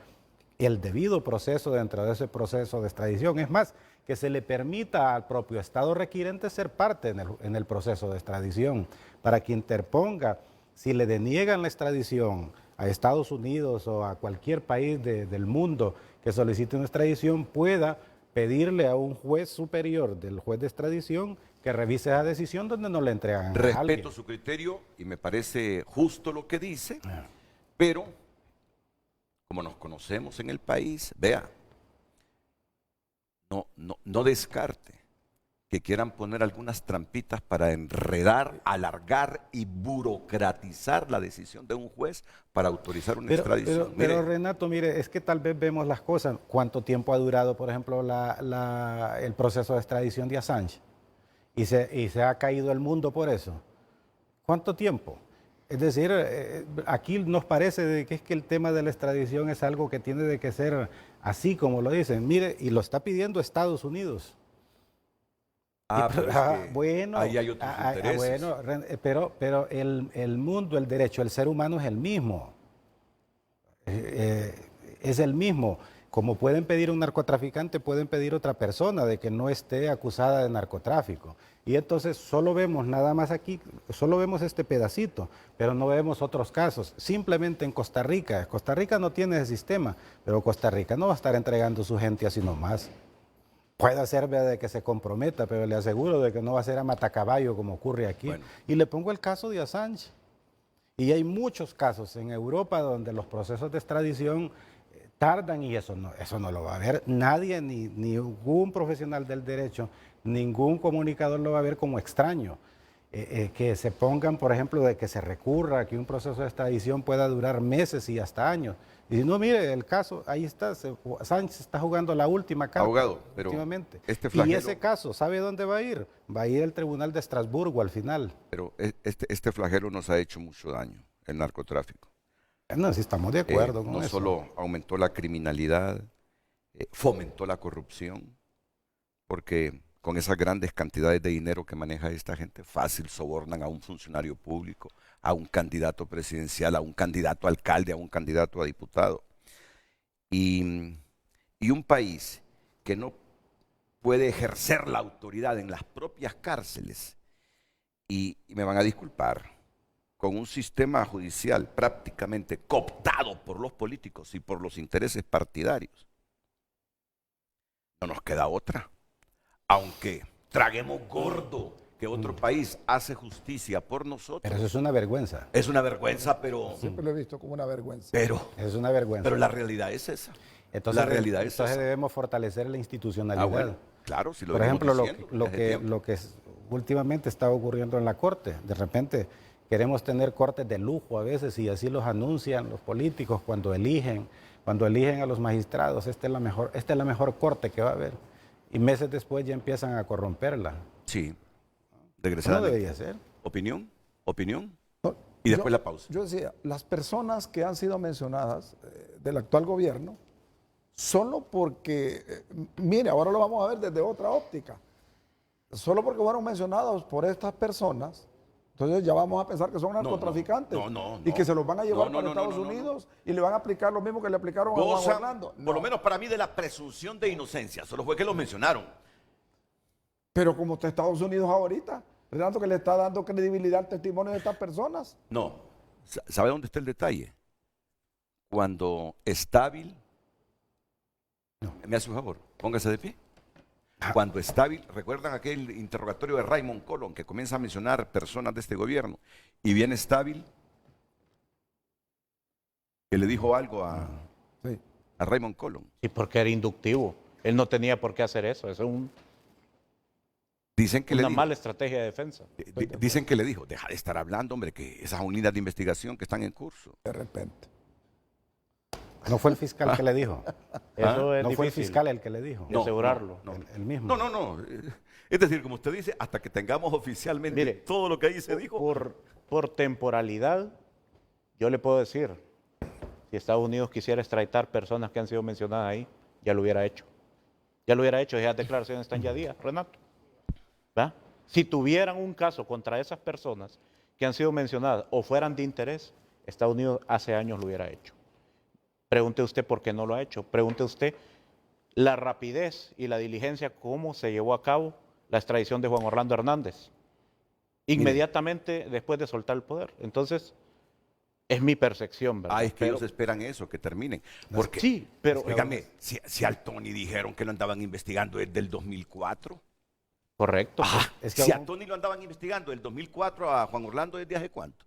el debido proceso dentro de ese proceso de extradición. Es más, que se le permita al propio Estado requirente ser parte en el proceso de extradición, para que interponga, si le deniegan la extradición a Estados Unidos o a cualquier país del mundo que solicite una extradición, pueda pedirle a un juez superior del juez de extradición que revise esa decisión donde no le entregan a alguien. Respeto su criterio y me parece justo lo que dice, pero como nos conocemos en el país, vea, no descarte que quieran poner algunas trampitas para enredar, alargar y burocratizar la decisión de un juez para autorizar una extradición. Pero Renato, mire, es que tal vez vemos las cosas. ¿Cuánto tiempo ha durado, por ejemplo, el proceso de extradición de Assange? Y se ha caído el mundo por eso. ¿Cuánto tiempo? Es decir, aquí nos parece de que es que el tema de la extradición es algo que tiene de que ser así como lo dicen. Mire, y lo está pidiendo Estados Unidos. Pero es que bueno, ahí hay otros intereses. bueno, pero el mundo, el derecho, el ser humano es el mismo. Es el mismo. Como pueden pedir un narcotraficante, pueden pedir otra persona de que no esté acusada de narcotráfico. Y entonces solo vemos nada más aquí, solo vemos este pedacito, pero no vemos otros casos. Simplemente en Costa Rica no tiene ese sistema, pero Costa Rica no va a estar entregando su gente así nomás. Puede ser de que se comprometa, pero le aseguro de que no va a ser a matacaballo como ocurre aquí. Bueno. Y le pongo el caso de Assange. Y hay muchos casos en Europa donde los procesos de extradición tardan y eso no lo va a ver nadie, ni ningún profesional del derecho, ningún comunicador lo va a ver como extraño. Que se pongan, por ejemplo, de que se recurra, que un proceso de extradición pueda durar meses y hasta años. Y si no, mire, el caso, ahí está, Sánchez está jugando la última carta. Abogado, pero últimamente. este flagelo, y ese caso, ¿sabe dónde va a ir? Va a ir al Tribunal de Estrasburgo al final. pero este flagelo nos ha hecho mucho daño, el narcotráfico. No, sí estamos de acuerdo con no eso. solo aumentó la criminalidad, fomentó la corrupción, porque con esas grandes cantidades de dinero que maneja esta gente, fácil sobornan a un funcionario público, a un candidato presidencial, a un candidato a alcalde, a un candidato a diputado. Y un país que no puede ejercer la autoridad en las propias cárceles, y me van a disculpar, con un sistema judicial prácticamente cooptado por los políticos y por los intereses partidarios, no nos queda otra. Aunque traguemos gordo que otro país hace justicia por nosotros. Pero eso es una vergüenza. Es una vergüenza, pero... Siempre lo he visto como una vergüenza. Es una vergüenza. Pero la realidad es esa. Entonces, la realidad es entonces esa. debemos fortalecer la institucionalidad. Bueno, claro, si lo Por venimos ejemplo, diciendo lo que últimamente está ocurriendo en la Corte, de repente queremos tener cortes de lujo a veces y así los anuncian los políticos cuando eligen a los magistrados, esta es la mejor corte que va a haber. Y meses después ya empiezan a corromperla. Sí, No desgraciadamente. debería ser. Opinión. No, Y después la pausa. Yo decía, las personas que han sido mencionadas del actual gobierno, solo porque, mire, ahora lo vamos a ver desde otra óptica, solo porque fueron mencionados por estas personas, entonces ya vamos a pensar que son narcotraficantes y que se los van a llevar para Estados Unidos y le van a aplicar lo mismo que le aplicaron a Juan Orlando. Por lo menos para mí, de la presunción de inocencia. Solo fue que los mencionaron. Pero como está Estados Unidos ahorita, Renato, que le está dando credibilidad al testimonio de estas personas. No. ¿Sabe dónde está el detalle? Cuando Estábil, me hace un favor, póngase de pie. Cuando Estábil, ¿recuerdan aquel interrogatorio de Raymond Colón que comienza a mencionar personas de este gobierno? Y viene Estábil, que le dijo algo a Raymond Colón. Y porque era inductivo. Él no tenía por qué hacer eso. Eso es Dicen que una le mala estrategia de defensa. Dicen que le dijo, deja de estar hablando, hombre, que esas son líneas de investigación que están en curso. De repente. No fue el fiscal que le dijo. Eso es No fue el difícil fiscal el que le dijo. de asegurarlo. El mismo. No. Es decir, como usted dice, hasta que tengamos oficialmente Mire, todo lo que ahí se dijo. Por temporalidad, yo le puedo decir, si Estados Unidos quisiera extraditar personas que han sido mencionadas ahí, ya lo hubiera hecho. Ya lo hubiera hecho, esas declaraciones están ya días, Renato. ¿Va? Si tuvieran un caso contra esas personas que han sido mencionadas o fueran de interés, Estados Unidos hace años lo hubiera hecho. Pregunte usted por qué no lo ha hecho. Pregunte usted la rapidez y la diligencia, cómo se llevó a cabo la extradición de Juan Orlando Hernández. Inmediatamente después de soltar el poder. Entonces, es mi percepción, ¿verdad? Es que ellos esperan eso, que terminen. Porque, sí, pero... Dígame, si al Tony dijeron que lo andaban investigando desde el 2004. Correcto. Es que Si a Tony lo andaban investigando desde el 2004, a Juan Orlando desde hace cuánto.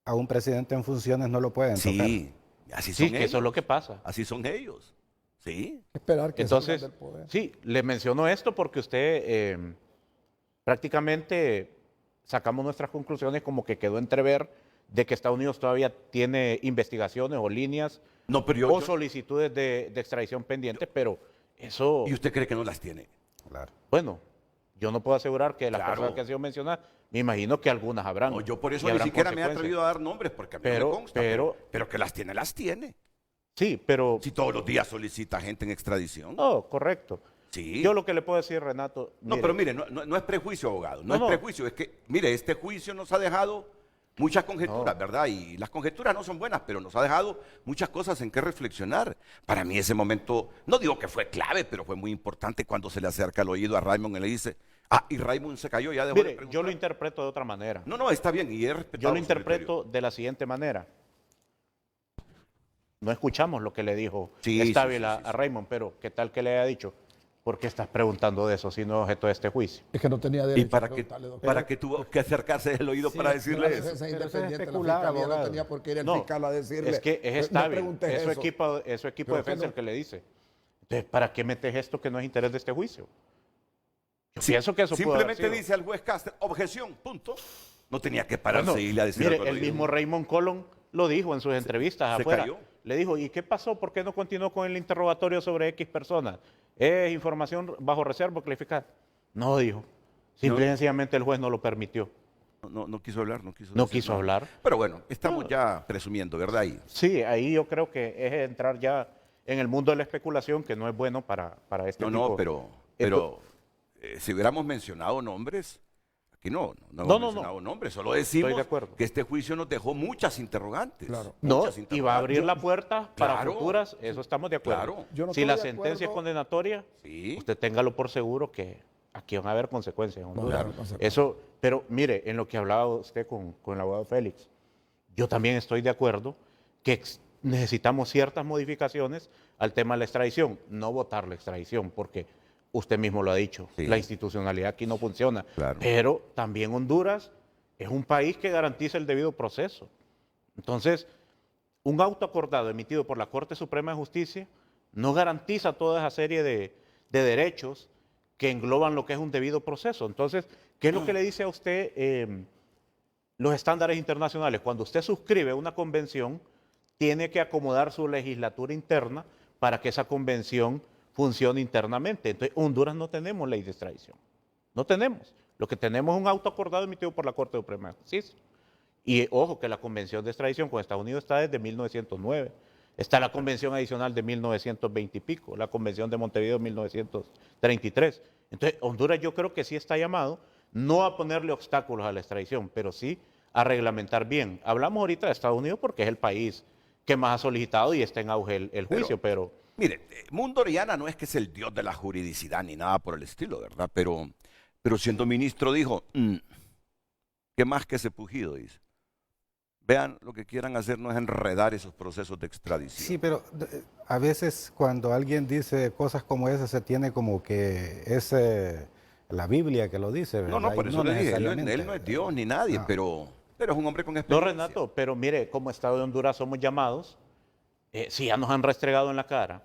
A un presidente en funciones no lo pueden tocar. Sí, así son Sí, que ellos. eso es lo que pasa. Así son ellos. Sí. Esperar que Entonces, salgan del poder. sí, le menciono esto porque usted prácticamente sacamos nuestras conclusiones como que quedó entrever de que Estados Unidos todavía tiene investigaciones o líneas o solicitudes de extradición pendientes, pero eso... ¿Y usted cree que no las tiene? Claro. Bueno, Yo no puedo asegurar que las Claro. personas que han sido mencionadas, me imagino que algunas habrán. No, yo por eso y ni habrán siquiera me he consecuencias. atrevido a dar nombres, porque a mí no Pero- me consta. Pero que las tiene, las tiene. Sí, pero... Si todos los días solicita gente en extradición. No, correcto. Sí. Yo lo que le puedo decir, Renato... No, mire, pero mire, no es prejuicio, abogado. No, No, es no. prejuicio. Es que, mire, este juicio nos ha dejado muchas conjeturas, No. ¿verdad? Y las conjeturas no son buenas, pero nos ha dejado muchas cosas en que reflexionar. Para mí ese momento, no digo que fue clave, pero fue muy importante cuando se le acerca al oído a Raymond y le dice, y Raymond se cayó, ya dejó de Mire, preguntar. yo lo interpreto de otra manera. No, está bien, y he respetado Yo lo su criterio. interpreto de la siguiente manera. No escuchamos lo que le dijo Sí, Estávila sí, sí, a sí. Raymond, pero ¿qué tal que le haya dicho? ¿Por qué estás preguntando de eso si no es objeto de este juicio? Es que no tenía ¿Y derecho a para qué, preguntarle, doctor. para qué tuvo que acercarse el oído para La decirle eso? defensa es Pero eso es independiente, la especular, fiscalía no abogado. tenía por qué ir el No, fiscal a decirle. es que es "No Estávila, preguntes es su eso". equipo de Pero defensa que no. el que le dice. Entonces, ¿para qué metes esto que no es interés de este juicio? Yo pienso que eso pudo haber Simplemente sido. dice al juez Cáceres, objeción, punto. No tenía que pararse Bueno, y irle a decir mire, algo al el oído. mismo Raymond Colón lo dijo en sus entrevistas se afuera. cayó. Le dijo, ¿y qué pasó? ¿Por qué no continuó con el interrogatorio sobre X personas? ¿Es información bajo reserva calificada? No, dijo. Simple y sencillamente el juez no lo permitió. No quiso hablar, no quiso No decir quiso nada. hablar. Pero bueno, estamos No. ya presumiendo, ¿verdad? Sí, ahí yo creo que es entrar ya en el mundo de la especulación, que no es bueno para este tipo. No, pero si hubiéramos mencionado nombres, aquí no hemos mencionado nombres, solo decimos Estoy de acuerdo. que este juicio nos dejó muchas interrogantes. Claro. No, muchas y va a abrir la puerta para Claro. futuras, eso estamos de acuerdo. Claro. Yo no Si estoy la de sentencia es acuerdo. condenatoria, Sí. usted téngalo por seguro que aquí van a haber consecuencias en Honduras. Claro, consecuencias. Eso, pero mire, en lo que hablaba usted con el abogado Félix, yo también estoy de acuerdo que necesitamos ciertas modificaciones al tema de la extradición, no votar la extradición, porque usted mismo lo ha dicho, Sí. la institucionalidad aquí no funciona, Claro. pero también Honduras es un país que garantiza el debido proceso. Entonces, un auto acordado emitido por la Corte Suprema de Justicia no garantiza toda esa serie de derechos que engloban lo que es un debido proceso. Entonces, ¿qué es lo que le dice a usted los estándares internacionales? Cuando usted suscribe una convención, tiene que acomodar su legislatura interna para que esa convención funcione internamente. Entonces, Honduras no tenemos ley de extradición. No tenemos. Lo que tenemos es un auto acordado emitido por la Corte Suprema de Justicia. Y ojo que la convención de extradición con Estados Unidos está desde 1909. Está la convención adicional de 1920 y pico, la convención de Montevideo de 1933. Entonces, Honduras yo creo que sí está llamado no a ponerle obstáculos a la extradición, pero sí a reglamentar bien. Hablamos ahorita de Estados Unidos porque es el país que más ha solicitado y está en auge el juicio, pero Mire, Mundo Orellana no es que es el dios de la juridicidad ni nada por el estilo, ¿verdad? Pero siendo ministro dijo, ¿qué más que ese pujido? Dice. Vean, lo que quieran hacer no es enredar esos procesos de extradición. Sí, pero a veces cuando alguien dice cosas como esas se tiene como que es la Biblia que lo dice, ¿verdad? No, por Y eso le dije, necesariamente. él no es Dios ni nadie, No. pero es un hombre con no, experiencia. Renato, pero mire, como Estado de Honduras somos llamados, si ya nos han restregado en la cara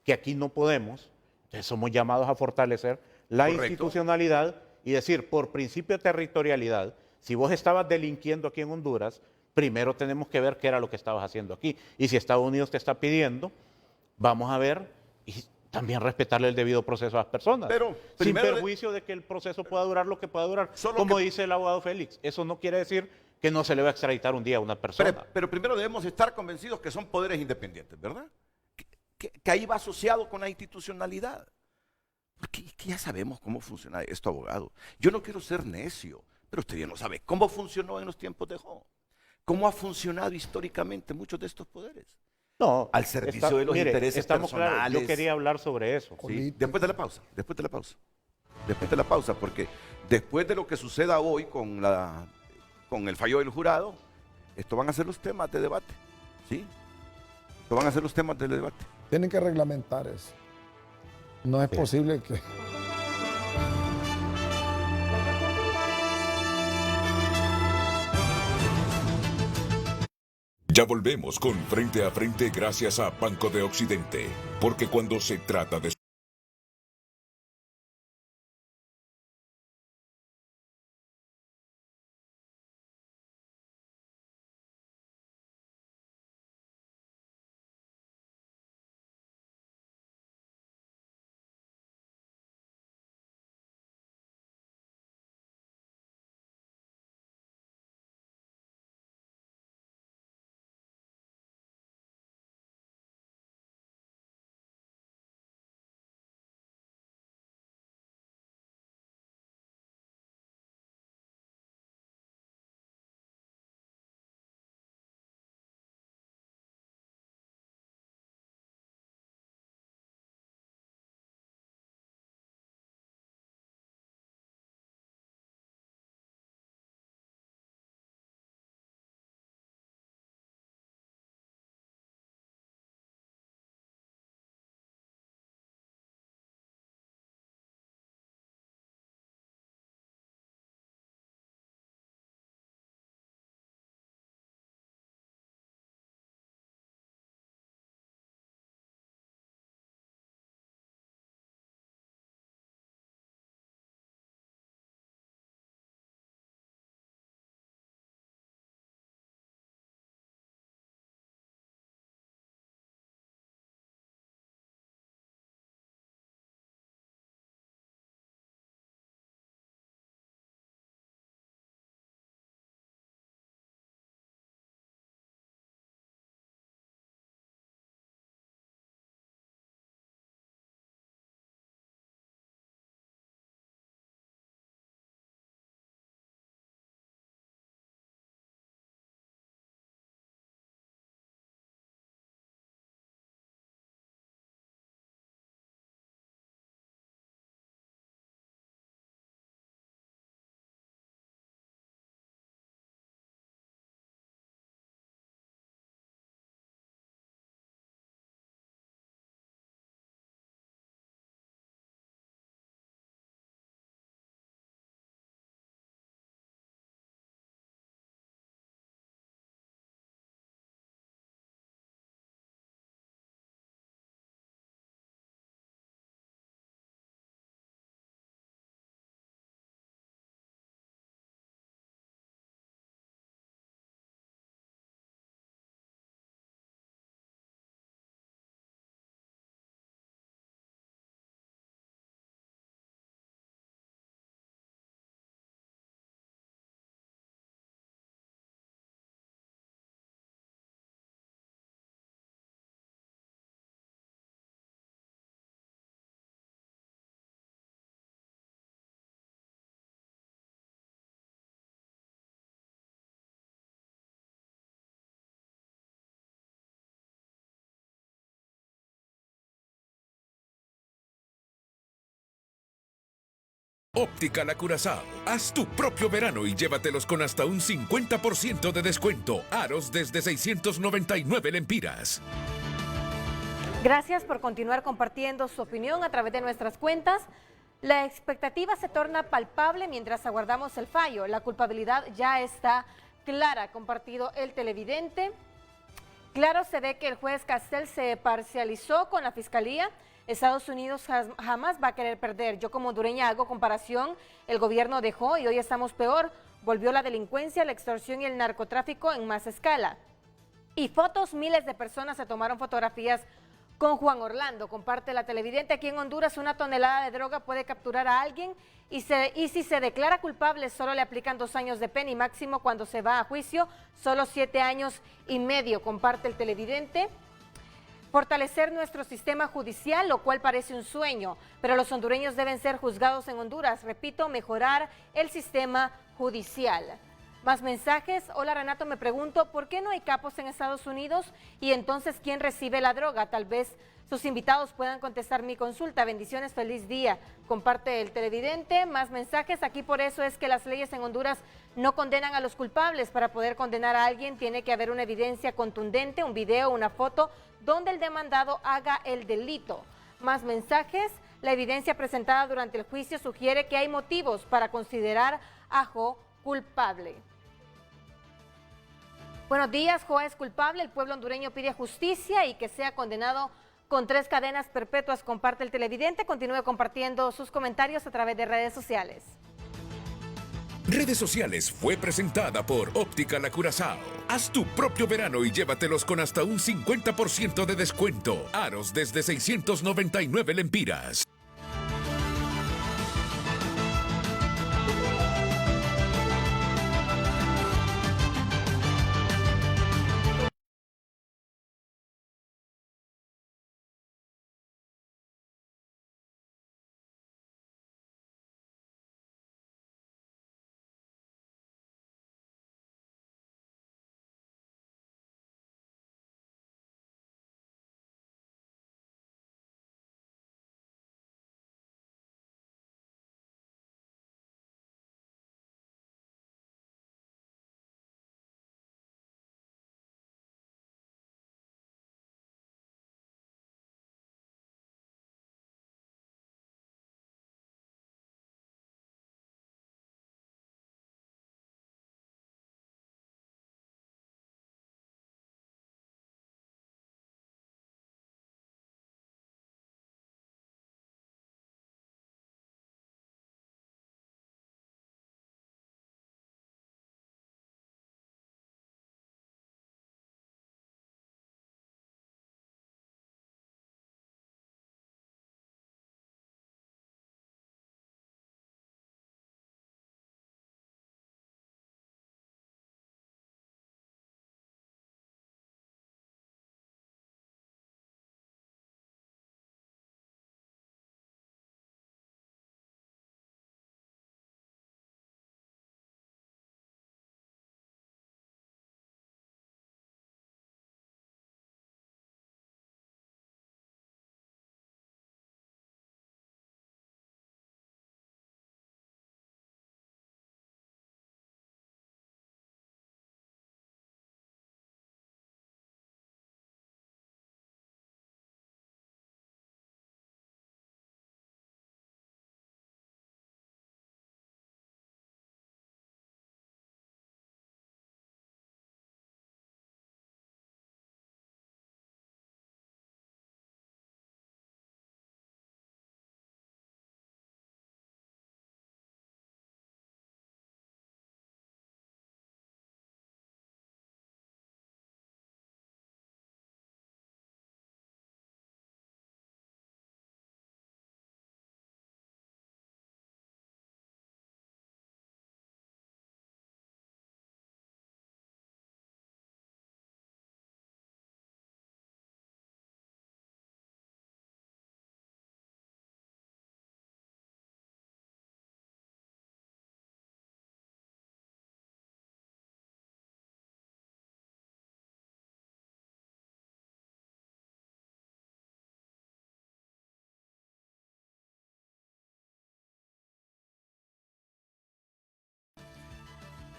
que aquí no podemos, entonces somos llamados a fortalecer la Correcto. institucionalidad y decir, por principio de territorialidad, si vos estabas delinquiendo aquí en Honduras, primero tenemos que ver qué era lo que estabas haciendo aquí. Y si Estados Unidos te está pidiendo, vamos a ver y también respetarle el debido proceso a las personas. Pero sin primero perjuicio de que el proceso pueda durar lo que pueda durar. Solo Como que- dice el abogado Félix, eso no quiere decir que no se le va a extraditar un día a una persona. Pero primero debemos estar convencidos que son poderes independientes, ¿verdad? Que ahí va asociado con la institucionalidad. Porque que ya sabemos cómo funciona esto, abogado. Yo no quiero ser necio, pero usted ya no sabe cómo funcionó en los tiempos de Job. ¿Cómo ha funcionado históricamente muchos de estos poderes? No, Al servicio de los intereses estamos claros. personales. Yo quería hablar sobre eso. Sí, después de la pausa, porque después de lo que suceda hoy con el fallo del jurado, estos van a ser los temas de debate, ¿sí? Estos van a ser los temas de debate. Tienen que reglamentar eso. No es posible que... Ya volvemos con Frente a Frente gracias a Banco de Occidente, porque cuando se trata de Óptica La Curazao. Haz tu propio verano y llévatelos con hasta un 50% de descuento. Aros desde 699 lempiras. Gracias por continuar compartiendo su opinión a través de nuestras cuentas. La expectativa se torna palpable mientras aguardamos el fallo. La culpabilidad ya está clara, compartido el televidente. Claro se ve que el juez Castel se parcializó con la fiscalía. Estados Unidos jamás va a querer perder. Yo como hondureña hago comparación. El gobierno dejó y hoy estamos peor. Volvió la delincuencia, la extorsión y el narcotráfico en más escala. Y fotos, miles de personas se tomaron fotografías con Juan Orlando. Comparte la televidente. Aquí en Honduras 1 tonelada de droga puede capturar a alguien y si se declara culpable solo le aplican 2 años de pena y máximo cuando se va a juicio solo 7 años y medio. Comparte el televidente. Fortalecer nuestro sistema judicial, lo cual parece un sueño, pero los hondureños deben ser juzgados en Honduras. Repito, mejorar el sistema judicial. Más mensajes. Hola Renato, me pregunto, ¿por qué no hay capos en Estados Unidos? Y entonces, ¿quién recibe la droga? Tal vez sus invitados puedan contestar mi consulta. Bendiciones, feliz día. Comparte el televidente. Más mensajes. Aquí por eso es que las leyes en Honduras no condenan a los culpables. Para poder condenar a alguien tiene que haber una evidencia contundente, un video, una foto, donde el demandado haga el delito. Más mensajes. La evidencia presentada durante el juicio sugiere que hay motivos para considerar a Jo culpable. Buenos días, Jo es culpable. El pueblo hondureño pide justicia y que sea condenado con 3 cadenas perpetuas. Comparte el televidente. Continúe compartiendo sus comentarios a través de redes sociales. Redes sociales fue presentada por Óptica La Curazao. Haz tu propio verano y llévatelos con hasta un 50% de descuento. Aros desde 699 lempiras.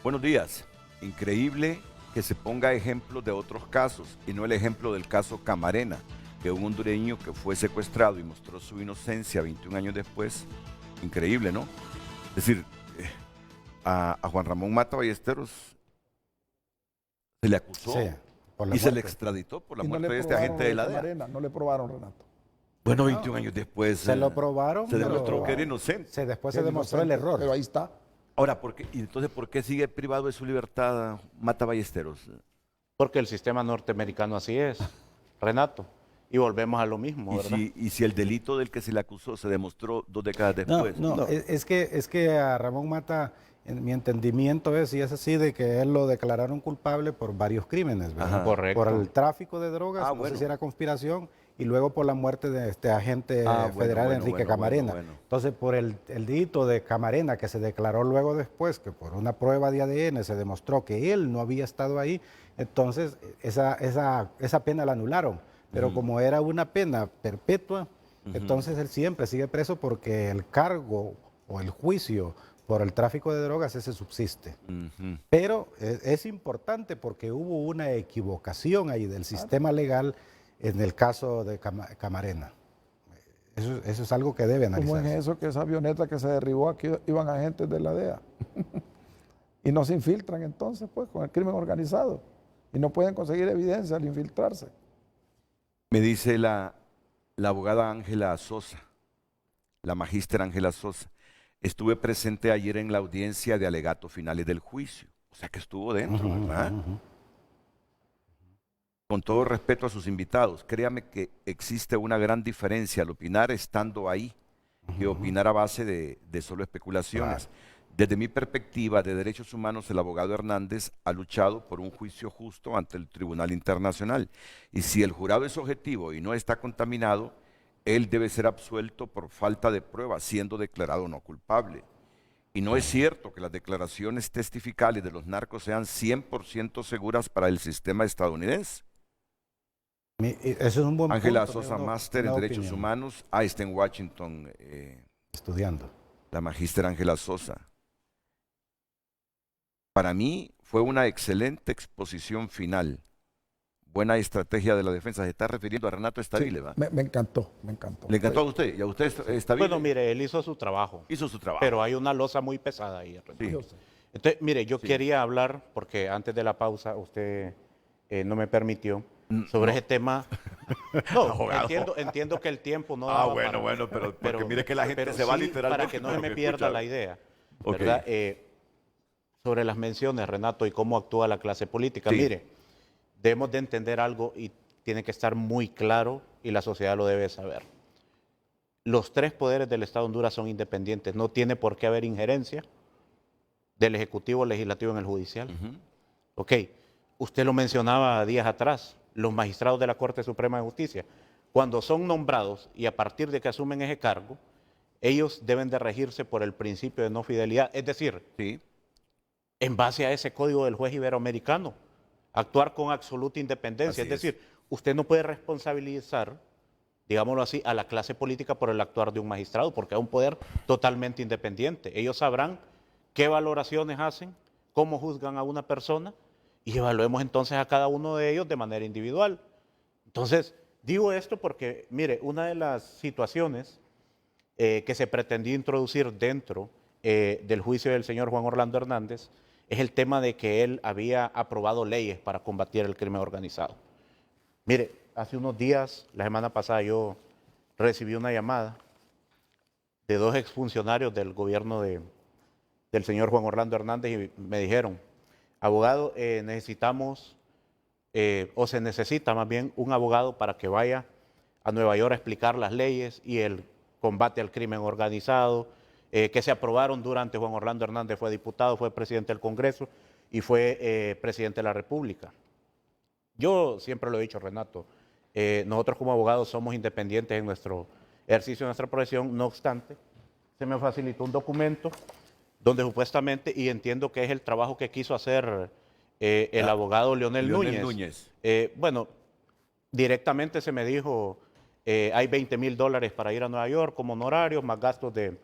Buenos días. Increíble que se ponga ejemplos de otros casos y no el ejemplo del caso Camarena, que un hondureño que fue secuestrado y mostró su inocencia 21 años después. Increíble, ¿no? Es decir, a Juan Ramón Mata Ballesteros se le acusó Sí, por la y se le muerte. extraditó por la Y no muerte le de este probaron agente de la DEA. Camarena, no le probaron, Renato. Bueno, 21 años después Se lo probaron, se pero demostró que era inocente. después Que se demostró el inocente, error. Pero ahí está. Ahora, ¿y entonces por qué sigue privado de su libertad Mata Ballesteros? Porque el sistema norteamericano así es, Renato. Y volvemos a lo mismo, ¿verdad? Y si el delito del que se le acusó se demostró 2 décadas después. Es que a Ramón Mata, en mi entendimiento y es así, de que él lo declararon culpable por varios crímenes, ¿verdad? Ajá. Correcto. Por el tráfico de drogas, no bueno. sé si era conspiración, y luego por la muerte de este agente Bueno, federal Enrique Camarena. bueno. Entonces, por el delito de Camarena, que se declaró luego después, que por una prueba de ADN se demostró que él no había estado ahí, entonces esa pena la anularon. Pero como era una pena perpetua, entonces él siempre sigue preso porque el cargo o el juicio por el tráfico de drogas ese subsiste. Pero es importante porque hubo una equivocación ahí del sistema legal en el caso de Camarena. Eso es algo que debe ¿Cómo es analizarse. eso que esa avioneta que se derribó aquí iban agentes de la DEA? Y no se infiltran entonces, pues, con el crimen organizado. Y no pueden conseguir evidencia al infiltrarse. Me dice la abogada Ángela Sosa, la magíster Ángela Sosa, estuve presente ayer en la audiencia de alegatos finales del juicio. O sea que estuvo dentro, ¿verdad? Con todo respeto a sus invitados, créame que existe una gran diferencia al opinar estando ahí que opinar a base de solo especulaciones. Desde mi perspectiva de derechos humanos, el abogado Hernández ha luchado por un juicio justo ante el Tribunal Internacional. Y si el jurado es objetivo y no está contaminado, él debe ser absuelto por falta de prueba, siendo declarado no culpable. Y no es cierto que las declaraciones testificales de los narcos sean 100% seguras para el sistema estadounidense. Eso es un buen Ángela punto, Sosa, una máster en Derechos opinión. Humanos, ahí está en Washington, Estudiando. la magíster Ángela Sosa. Para mí fue una excelente exposición final. Buena estrategia de la defensa. Se está refiriendo a Renato Estabile, ¿va? Me encantó, me encantó. ¿Le encantó a usted? ¿Y a usted Estabile? Bueno, mire, él hizo su trabajo. Hizo su trabajo. Pero hay una losa muy pesada ahí. Renato. Sí. Yo sé. Entonces, mire, yo quería hablar, porque antes de la pausa usted no me permitió, sobre ese tema. No, Abogado. entiendo que el tiempo no Ah, daba bueno, para- bueno, pero porque mire que la gente se va sí, literalmente para que no se por me lo que pierda escucha. la idea, Ok. ¿verdad? Sobre las menciones, Renato, y cómo actúa la clase política. Sí. Mire, debemos de entender algo y tiene que estar muy claro y la sociedad lo debe saber. Los 3 poderes del Estado de Honduras son independientes. No tiene por qué haber injerencia del Ejecutivo, Legislativo en el Judicial. Ok, usted lo mencionaba días atrás, los magistrados de la Corte Suprema de Justicia, cuando son nombrados y a partir de que asumen ese cargo, ellos deben de regirse por el principio de no fidelidad, es decir, Sí. en base a ese código del juez iberoamericano, actuar con absoluta independencia. Así Es decir, usted no puede responsabilizar, digámoslo así, a la clase política por el actuar de un magistrado, porque es un poder totalmente independiente. Ellos sabrán qué valoraciones hacen, cómo juzgan a una persona y evaluemos entonces a cada uno de ellos de manera individual. Entonces, digo esto porque, mire, una de las situaciones que se pretendía introducir dentro del juicio del señor Juan Orlando Hernández es el tema de que él había aprobado leyes para combatir el crimen organizado. Mire, hace unos días, la semana pasada, yo recibí una llamada de 2 exfuncionarios del gobierno del señor Juan Orlando Hernández y me dijeron, abogado, necesitamos, o se necesita más bien, un abogado para que vaya a Nueva York a explicar las leyes y el combate al crimen organizado, que se aprobaron durante Juan Orlando Hernández fue diputado, fue presidente del Congreso y fue presidente de la República. Yo siempre lo he dicho, Renato, nosotros como abogados somos independientes en nuestro ejercicio de nuestra profesión, no obstante, se me facilitó un documento donde supuestamente, y entiendo que es el trabajo que quiso hacer el abogado Leonel Núñez. Bueno, directamente se me dijo, hay $20,000 para ir a Nueva York como honorarios, más gastos de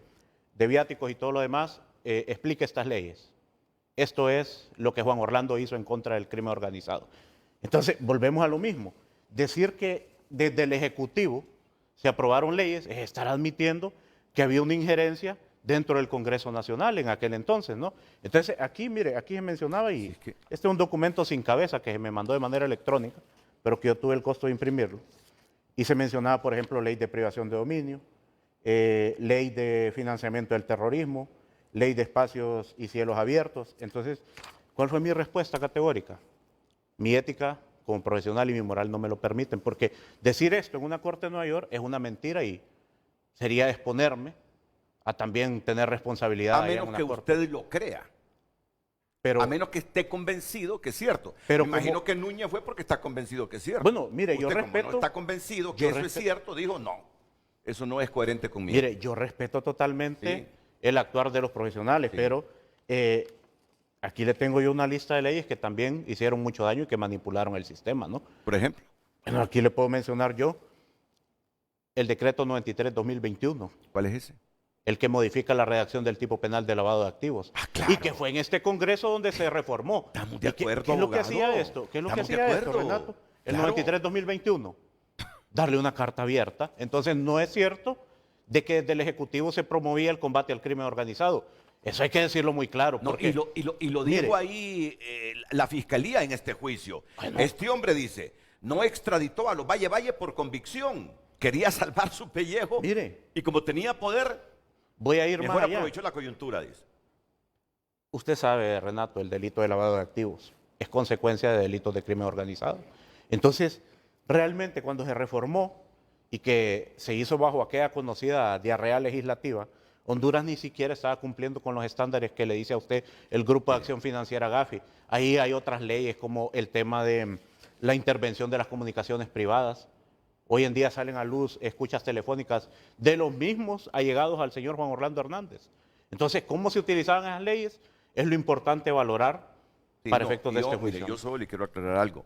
viáticos y todo lo demás, explique estas leyes. esto es lo que Juan Orlando hizo en contra del crimen organizado. Entonces, volvemos a lo mismo. Decir que desde el Ejecutivo se aprobaron leyes es estar admitiendo que había una injerencia dentro del Congreso Nacional en aquel entonces, ¿no? Entonces, aquí, mire, aquí se mencionaba, y este es un documento sin cabeza que se me mandó de manera electrónica, pero que yo tuve el costo de imprimirlo, y se mencionaba, por ejemplo, ley de privación de dominio, ley de financiamiento del terrorismo, ley de espacios y cielos abiertos. Entonces, ¿cuál fue mi respuesta categórica? Mi ética como profesional y mi moral no me lo permiten, porque decir esto en una corte de Nueva York es una mentira y sería exponerme a también tener responsabilidad. A menos que usted lo crea. Pero, a menos que esté convencido que es cierto. Pero me imagino que Núñez fue porque está convencido que es cierto. Bueno, mire, usted, yo como respeto. no está convencido que eso es cierto, dijo no. Eso no es coherente conmigo. Mire, yo respeto totalmente el actuar de los profesionales, pero aquí le tengo yo una lista de leyes que también hicieron mucho daño y que manipularon el sistema, ¿no? Por ejemplo. Bueno, aquí le puedo mencionar yo el decreto 93-2021. ¿Cuál es ese? El que modifica la redacción del tipo penal de lavado de activos. Claro. Y que fue en este Congreso donde se reformó. Estamos de acuerdo, ¿Qué es lo que abogado? hacía esto? ¿Qué es lo que Estamos de hacía esto, acuerdo. Renato? El Claro. 93-2021. Darle una carta abierta. Entonces, no es cierto de que desde el Ejecutivo se promovía el combate al crimen organizado. Eso hay que decirlo muy claro. No, Porque, y lo dijo mire, ahí la Fiscalía en este juicio. Bueno. Este hombre dice, no extraditó a los Valle por convicción. Quería salvar su pellejo. Mire. Y como tenía poder, voy a ir mejor más allá. aprovechó la coyuntura, dice. Usted sabe, Renato, el delito de lavado de activos es consecuencia de delitos de crimen organizado. Entonces, realmente cuando se reformó y que se hizo bajo aquella conocida diarrea legislativa, Honduras ni siquiera estaba cumpliendo con los estándares que le dice a usted el Grupo de Acción Financiera Gafi. Ahí hay otras leyes como el tema de la intervención de las comunicaciones privadas. Hoy en día salen a luz escuchas telefónicas de los mismos allegados al señor Juan Orlando Hernández. Entonces, ¿cómo se utilizaban esas leyes? Es lo importante valorar para efectos de este juicio. Mire, yo solo le quiero aclarar algo.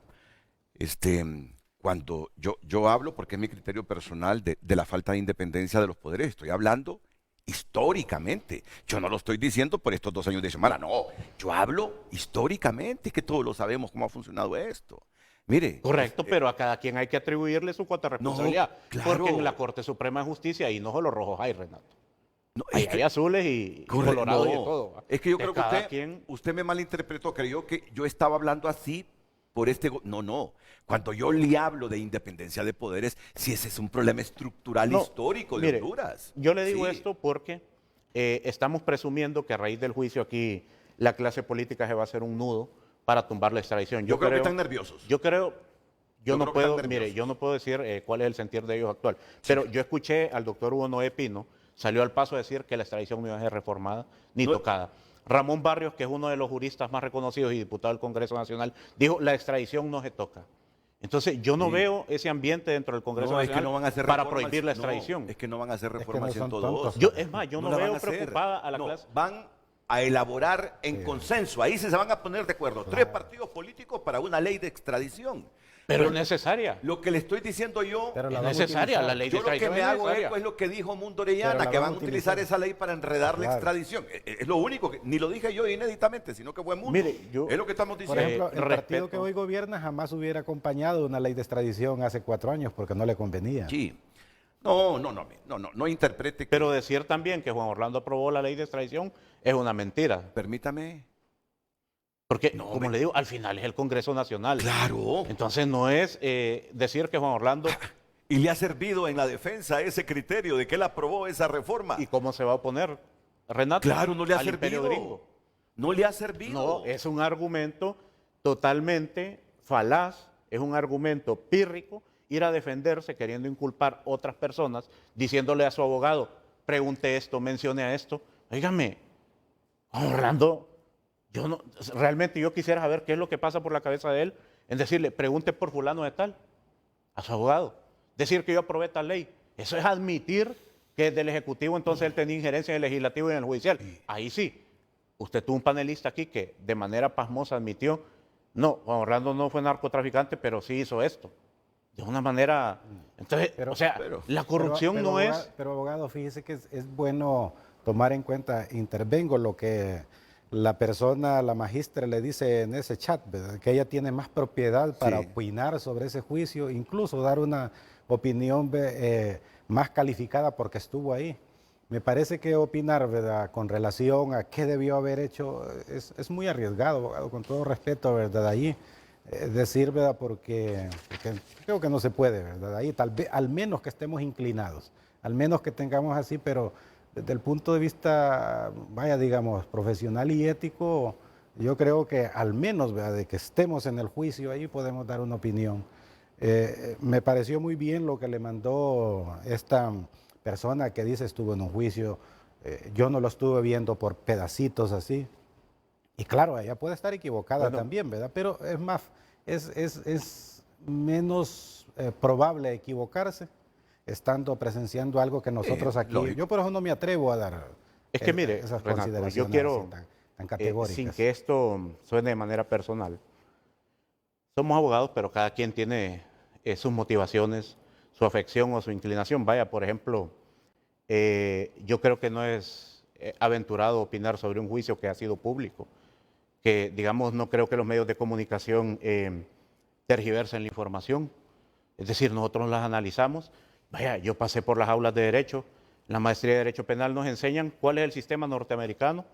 Cuando yo hablo, porque es mi criterio personal, de la falta de independencia de los poderes, estoy hablando históricamente. Yo no lo estoy diciendo por estos 2 años de semana, no. Yo hablo históricamente, que todos lo sabemos cómo ha funcionado esto. Mire. Correcto, pero a cada quien hay que atribuirle su cuota de responsabilidad. Claro. Porque en la Corte Suprema de Justicia ahí no solo rojos hay, Renato. No, Ahí hay azules y colorados y de todo. ¿Va? Es que yo De creo que cada quien. usted me malinterpretó, creyó que yo estaba hablando así por no. Cuando yo le hablo de independencia de poderes, si ese es un problema estructural histórico de mire, Honduras. Yo le digo Sí. esto porque estamos presumiendo que a raíz del juicio aquí la clase política se va a hacer un nudo para tumbar la extradición. Yo creo que están nerviosos. Yo creo, yo no creo que puedo, están mire, nerviosos. yo no puedo decir cuál es el sentir de ellos actual, pero yo escuché al doctor Hugo Noé Pino, salió al paso a decir que la extradición no iba a ser reformada ni tocada. Ramón Barrios, que es uno de los juristas más reconocidos y diputado del Congreso Nacional, dijo la extradición no se toca. Entonces, yo no veo ese ambiente dentro del Congreso No, es Nacional que no van a hacer para reformas, prohibir la no, extradición. es que no van a hacer que reformas no son 102. tontos. Es más, yo no la van veo a hacer. preocupada a la No, clase. van a elaborar en consenso. Ahí se van a poner de acuerdo 3 partidos políticos para una ley de extradición. Pero es necesaria. Lo que le estoy diciendo yo, Pero la Es van a necesaria utilizar. la ley de yo lo que extradición. me es hago necesaria. eco es lo que dijo Mundo Pero Orellana, la que van van a a utilizar utilizar. esa ley para enredar la Claro. extradición. Es lo único, ni lo dije yo inéditamente, sino que fue Mundo. Mire, yo- es lo que estamos Por diciendo. ejemplo, el respeto. partido que hoy gobierna jamás hubiera acompañado una ley de extradición hace 4 años porque no le convenía. Sí. No interprete que... Pero decir también que Juan Orlando aprobó la ley de extradición es una mentira. Permítame. Porque, como le digo, al final es el Congreso Nacional. Claro. Entonces no es decir que Juan Orlando Y le ha servido en la defensa ese criterio de que él aprobó esa reforma. y cómo se va a oponer, Renato, Claro, no le ha al imperio servido. gringo. No le ha servido. No, es un argumento totalmente falaz, es un argumento pírrico, ir a defenderse queriendo inculpar otras personas, diciéndole a su abogado, pregunte esto, mencione a esto. Óigame, Juan Orlando, realmente yo quisiera saber qué es lo que pasa por la cabeza de él en decirle, pregunte por fulano de tal, a su abogado. Decir que yo aprobé tal ley, eso es admitir que desde el Ejecutivo entonces él tenía injerencia en el Legislativo y en el Judicial. Ahí sí, usted tuvo un panelista aquí que de manera pasmosa admitió, no, Juan Orlando no fue narcotraficante, pero sí hizo esto. De una manera, entonces, la corrupción no es... Pero abogado, fíjese que es bueno tomar en cuenta, intervengo lo que la persona, la magistra le dice en ese chat, ¿verdad?, que ella tiene más propiedad para Sí. opinar sobre ese juicio, incluso dar una opinión más calificada porque estuvo ahí. Me parece que opinar, ¿verdad?, con relación a qué debió haber hecho es muy arriesgado, abogado, con todo respeto, ¿verdad? Ahí decir, ¿verdad?, porque creo que no se puede, ¿verdad? Ahí tal vez, al menos que estemos inclinados, al menos que tengamos así, pero desde el punto de vista, vaya, digamos, profesional y ético, yo creo que al menos, ¿verdad?, de que estemos en el juicio, ahí podemos dar una opinión. Me pareció muy bien lo que le mandó esta persona que dice estuvo en un juicio. Yo no lo estuve viendo por pedacitos así. Y claro, ella puede estar equivocada Bueno. también, ¿verdad? Pero es más, es menos probable equivocarse estando presenciando algo que nosotros aquí. lógico. Yo por eso no me atrevo a dar Es que mire, esas Renato, consideraciones yo quiero, así tan sin categóricas. que esto suene de manera personal, somos abogados, pero cada quien tiene sus motivaciones, su afección o su inclinación. Vaya, por ejemplo, yo creo que no es aventurado opinar sobre un juicio que ha sido público, que digamos no creo que los medios de comunicación tergiversen la información. Es decir, nosotros las analizamos. Vaya, yo pasé por las aulas de Derecho, en la maestría de Derecho Penal nos enseñan cuál es el sistema norteamericano,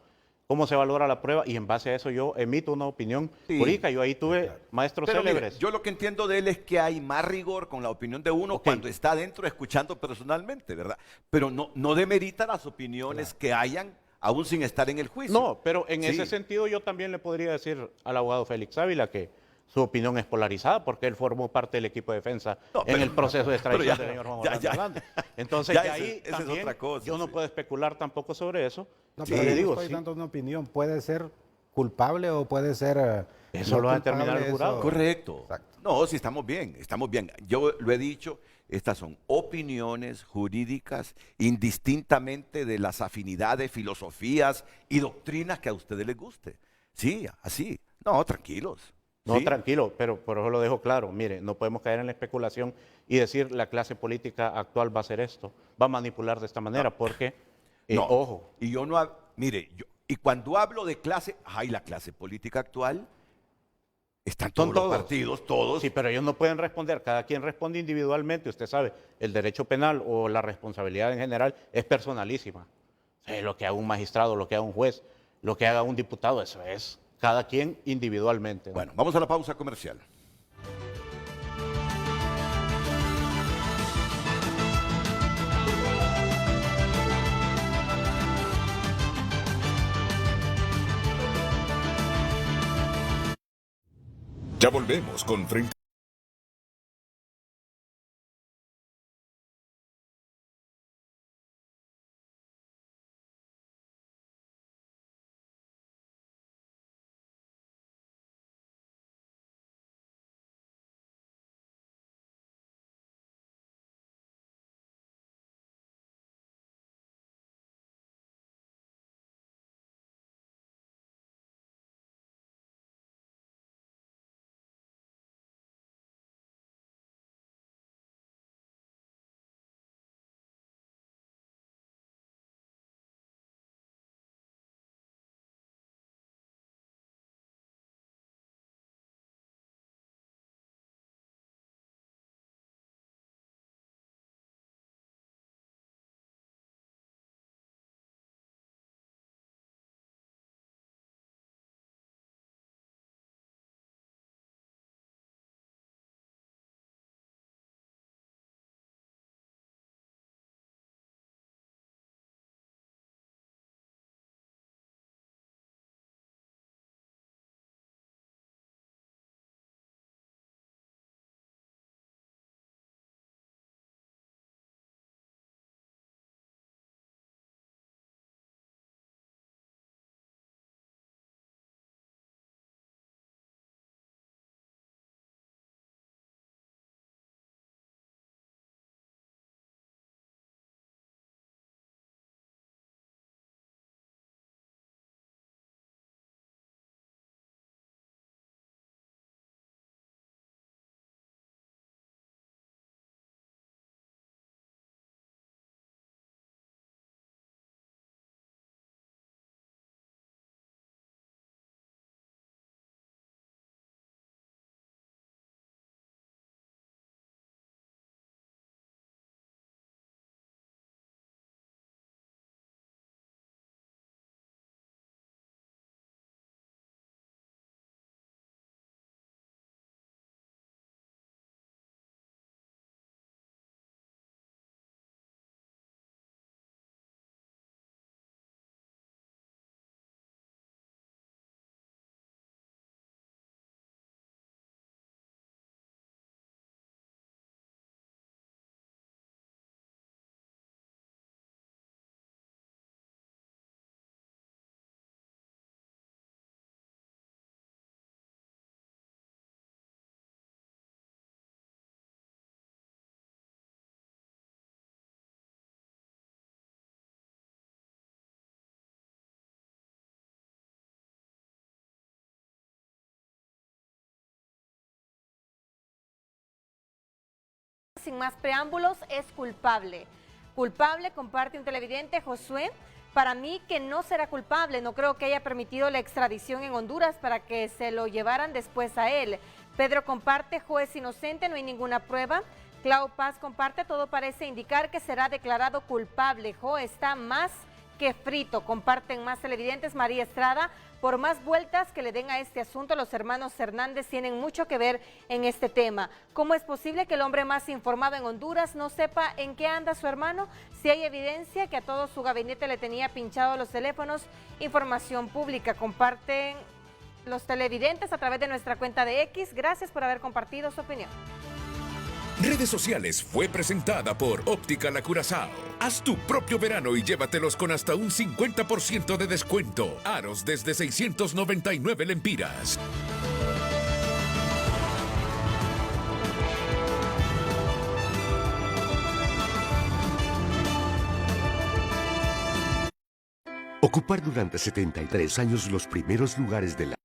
cómo se valora la prueba y en base a eso yo emito una opinión Sí. jurídica. Yo ahí tuve maestros Pero mire, célebres. yo lo que entiendo de él es que hay más rigor con la opinión de uno Ok. cuando está adentro escuchando personalmente, ¿verdad? Pero no demerita las opiniones que hayan aún sin estar en el juicio. No, pero en Sí. ese sentido yo también le podría decir al abogado Félix Ávila que su opinión es polarizada porque él formó parte del equipo de defensa No, en pero- el proceso de pero extradición ya- del señor Juan ya- Orlando ya- Hernández. Entonces ya de ese- ahí esa es también otra cosa, yo no sí. puedo especular tampoco sobre eso. No, Sí. pero yo no digo, estoy sí, dando una opinión. Puede ser culpable o puede ser Eso no lo va a determinar culpable, el jurado. eso- Correcto. Exacto. No, sí, estamos bien, estamos bien. Yo lo he dicho, estas son opiniones jurídicas indistintamente de las afinidades, filosofías y doctrinas que a ustedes les guste. Sí, así. No, tranquilos. No, Sí. tranquilo, pero por eso lo dejo claro. Mire, no podemos caer en la especulación y decir la clase política actual va a hacer esto, va a manipular de esta manera, porque, No, ojo, y yo no, mire, y cuando hablo de clase, ay, la clase política actual, están todos son los todos. partidos, todos. Sí, pero ellos no pueden responder, cada quien responde individualmente, usted sabe, el derecho penal o la responsabilidad en general es personalísima. Lo que haga un magistrado, lo que haga un juez, lo que haga un diputado, eso es cada quien individualmente, ¿no? Bueno, vamos a la pausa comercial. Ya volvemos con Frente sin más preámbulos, es culpable. Culpable, comparte un televidente, Josué. Para mí que no será culpable, no creo que haya permitido la extradición en Honduras para que se lo llevaran después a él. Pedro comparte, juez inocente, no hay ninguna prueba. Clau Paz comparte, todo parece indicar que será declarado culpable. Jo está más que frito. Comparten más televidentes. María Estrada, por más vueltas que le den a este asunto, los hermanos Hernández tienen mucho que ver en este tema. ¿Cómo es posible que el hombre más informado en Honduras no sepa en qué anda su hermano? Si hay evidencia que a todo su gabinete le tenía pinchado los teléfonos, información pública. Comparten los televidentes a través de nuestra cuenta de X. Gracias por haber compartido su opinión. Redes Sociales fue presentada por Óptica La Curazao. Haz tu propio verano y llévatelos con hasta un 50% de descuento. Aros desde 699 lempiras. Ocupar durante 73 años los primeros lugares de la